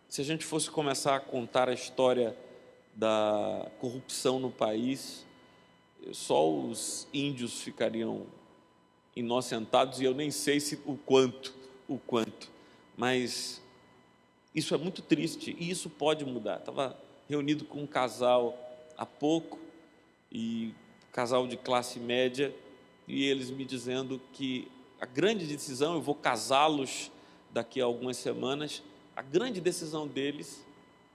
Se a gente fosse começar a contar a história da corrupção no país, só os índios ficariam inocentados, e eu nem sei o quanto, mas isso é muito triste, e isso pode mudar. Estava reunido com um casal há pouco, e casal de classe média, e eles me dizendo que a grande decisão, eu vou casá-los daqui a algumas semanas, a grande decisão deles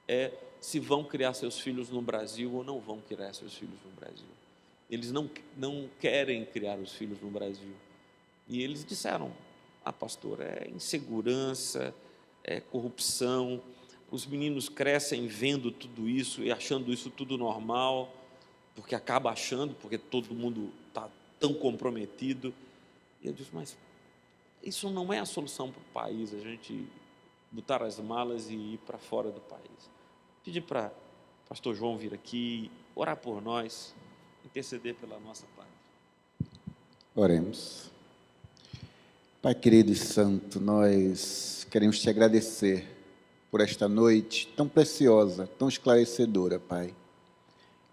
é se vão criar seus filhos no Brasil ou não vão criar seus filhos no Brasil. Eles não querem criar os filhos no Brasil. E eles disseram, pastor, é insegurança, é corrupção, os meninos crescem vendo tudo isso e achando isso tudo normal, porque acaba achando, porque todo mundo está tão comprometido. E eu disse, mas isso não é a solução para o país, a gente botar as malas e ir para fora do país. Pedi para o pastor João vir aqui, orar por nós, interceder pela nossa pátria. Oremos. Pai querido e santo, nós queremos te agradecer por esta noite tão preciosa, tão esclarecedora, Pai.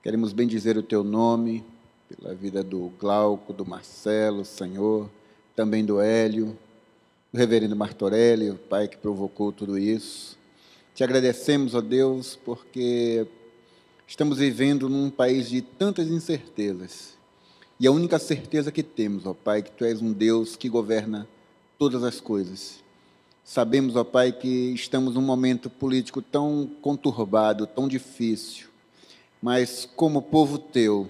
Queremos bendizer o teu nome, pela vida do Glauco, do Marcelo, Senhor, também do Hélio, do reverendo Martorelli, o Pai que provocou tudo isso. Te agradecemos, ó Deus, porque estamos vivendo num país de tantas incertezas. E a única certeza que temos, ó Pai, que Tu és um Deus que governa todas as coisas. Sabemos, ó Pai, que estamos num momento político tão conturbado, tão difícil, mas como povo Teu,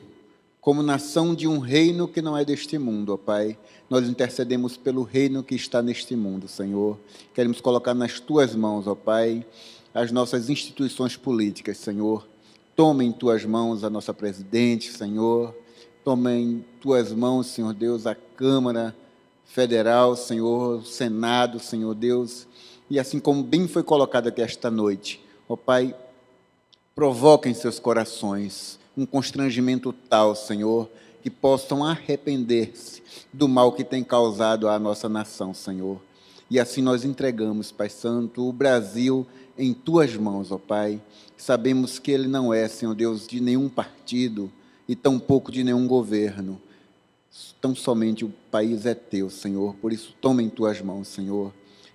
como nação de um reino que não é deste mundo, ó Pai, nós intercedemos pelo reino que está neste mundo, Senhor. Queremos colocar nas Tuas mãos, ó Pai, as nossas instituições políticas, Senhor. Toma em Tuas mãos a nossa presidente, Senhor. Toma em Tuas mãos, Senhor Deus, a Câmara Federal, Senhor, o Senado, Senhor Deus. E assim como bem foi colocado aqui esta noite, ó Pai, provoca em seus corações um constrangimento tal, Senhor, que possam arrepender-se do mal que tem causado à nossa nação, Senhor. E assim nós entregamos, Pai Santo, o Brasil em Tuas mãos, ó Pai. Sabemos que ele não é, Senhor Deus, de nenhum partido e tampouco de nenhum governo. Tão somente o país é Teu, Senhor. Por isso, toma em Tuas mãos, Senhor.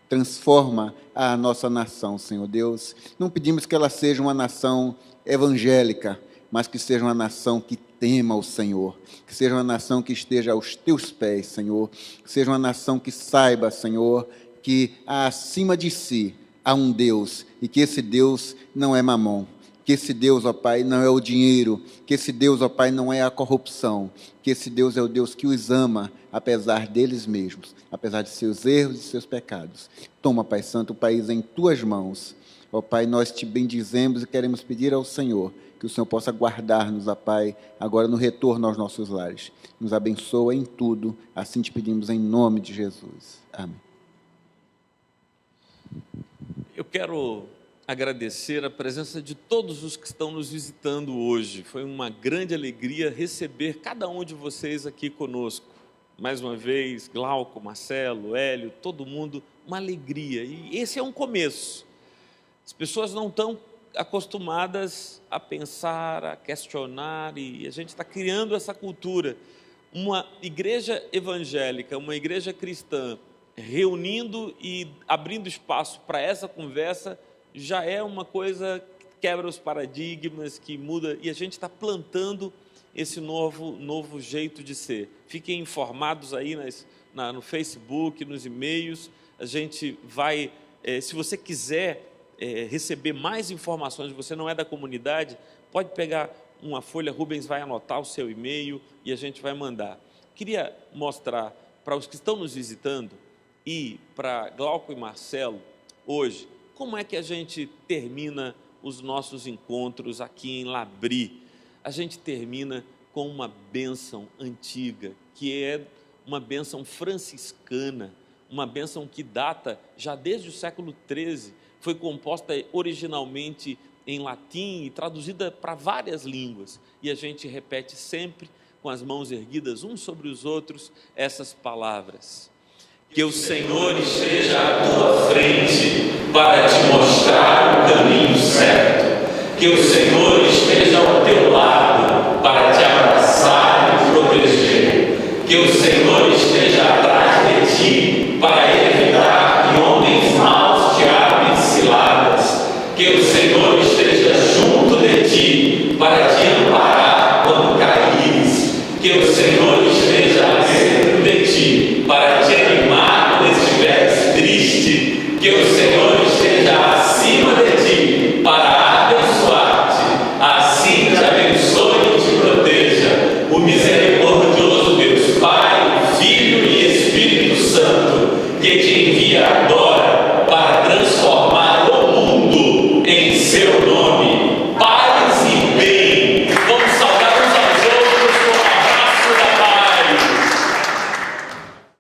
Transforma a nossa nação, Senhor Deus. Não pedimos que ela seja uma nação evangélica, mas que seja uma nação que tema o Senhor, que seja uma nação que esteja aos Teus pés, Senhor, que seja uma nação que saiba, Senhor, que acima de si há um Deus, e que esse Deus não é mamon, que esse Deus, ó Pai, não é o dinheiro, que esse Deus, ó Pai, não é a corrupção, que esse Deus é o Deus que os ama, apesar deles mesmos, apesar de seus erros e seus pecados. Toma, Pai Santo, o país em Tuas mãos. Ó Pai, nós Te bendizemos e queremos pedir ao Senhor que o Senhor possa guardar-nos, ó Pai, agora no retorno aos nossos lares. Nos abençoa em tudo, assim Te pedimos em nome de Jesus. Amém. Eu quero agradecer a presença de todos os que estão nos visitando hoje. Foi uma grande alegria receber cada um de vocês aqui conosco. Mais uma vez, Glauco, Marcelo, Hélio, todo mundo, uma alegria. E esse é um começo. As pessoas não estão acostumadas a pensar, a questionar, e a gente está criando essa cultura. Uma igreja evangélica, uma igreja cristã, reunindo e abrindo espaço para essa conversa, já é uma coisa que quebra os paradigmas, que muda, e a gente está plantando esse novo jeito de ser. Fiquem informados aí no Facebook, nos e-mails. A gente vai, se você quiser receber mais informações, você não é da comunidade, pode pegar uma folha, Rubens vai anotar o seu e-mail e a gente vai mandar. Queria mostrar para os que estão nos visitando e para Glauco e Marcelo, hoje, como é que a gente termina os nossos encontros aqui em Labri? A gente termina com uma bênção antiga, que é uma bênção franciscana, uma bênção que data já desde o século XIII, foi composta originalmente em latim e traduzida para várias línguas. E a gente repete sempre, com as mãos erguidas uns sobre os outros, essas palavras. Que o Senhor esteja à tua frente para te mostrar o caminho certo. Que o Senhor esteja ao teu lado para te abraçar e proteger. Que o Senhor esteja atrás de ti para evitar que homens maus te armem ciladas. Que o Senhor esteja junto de ti para te amparar quando caíres. Que o Senhor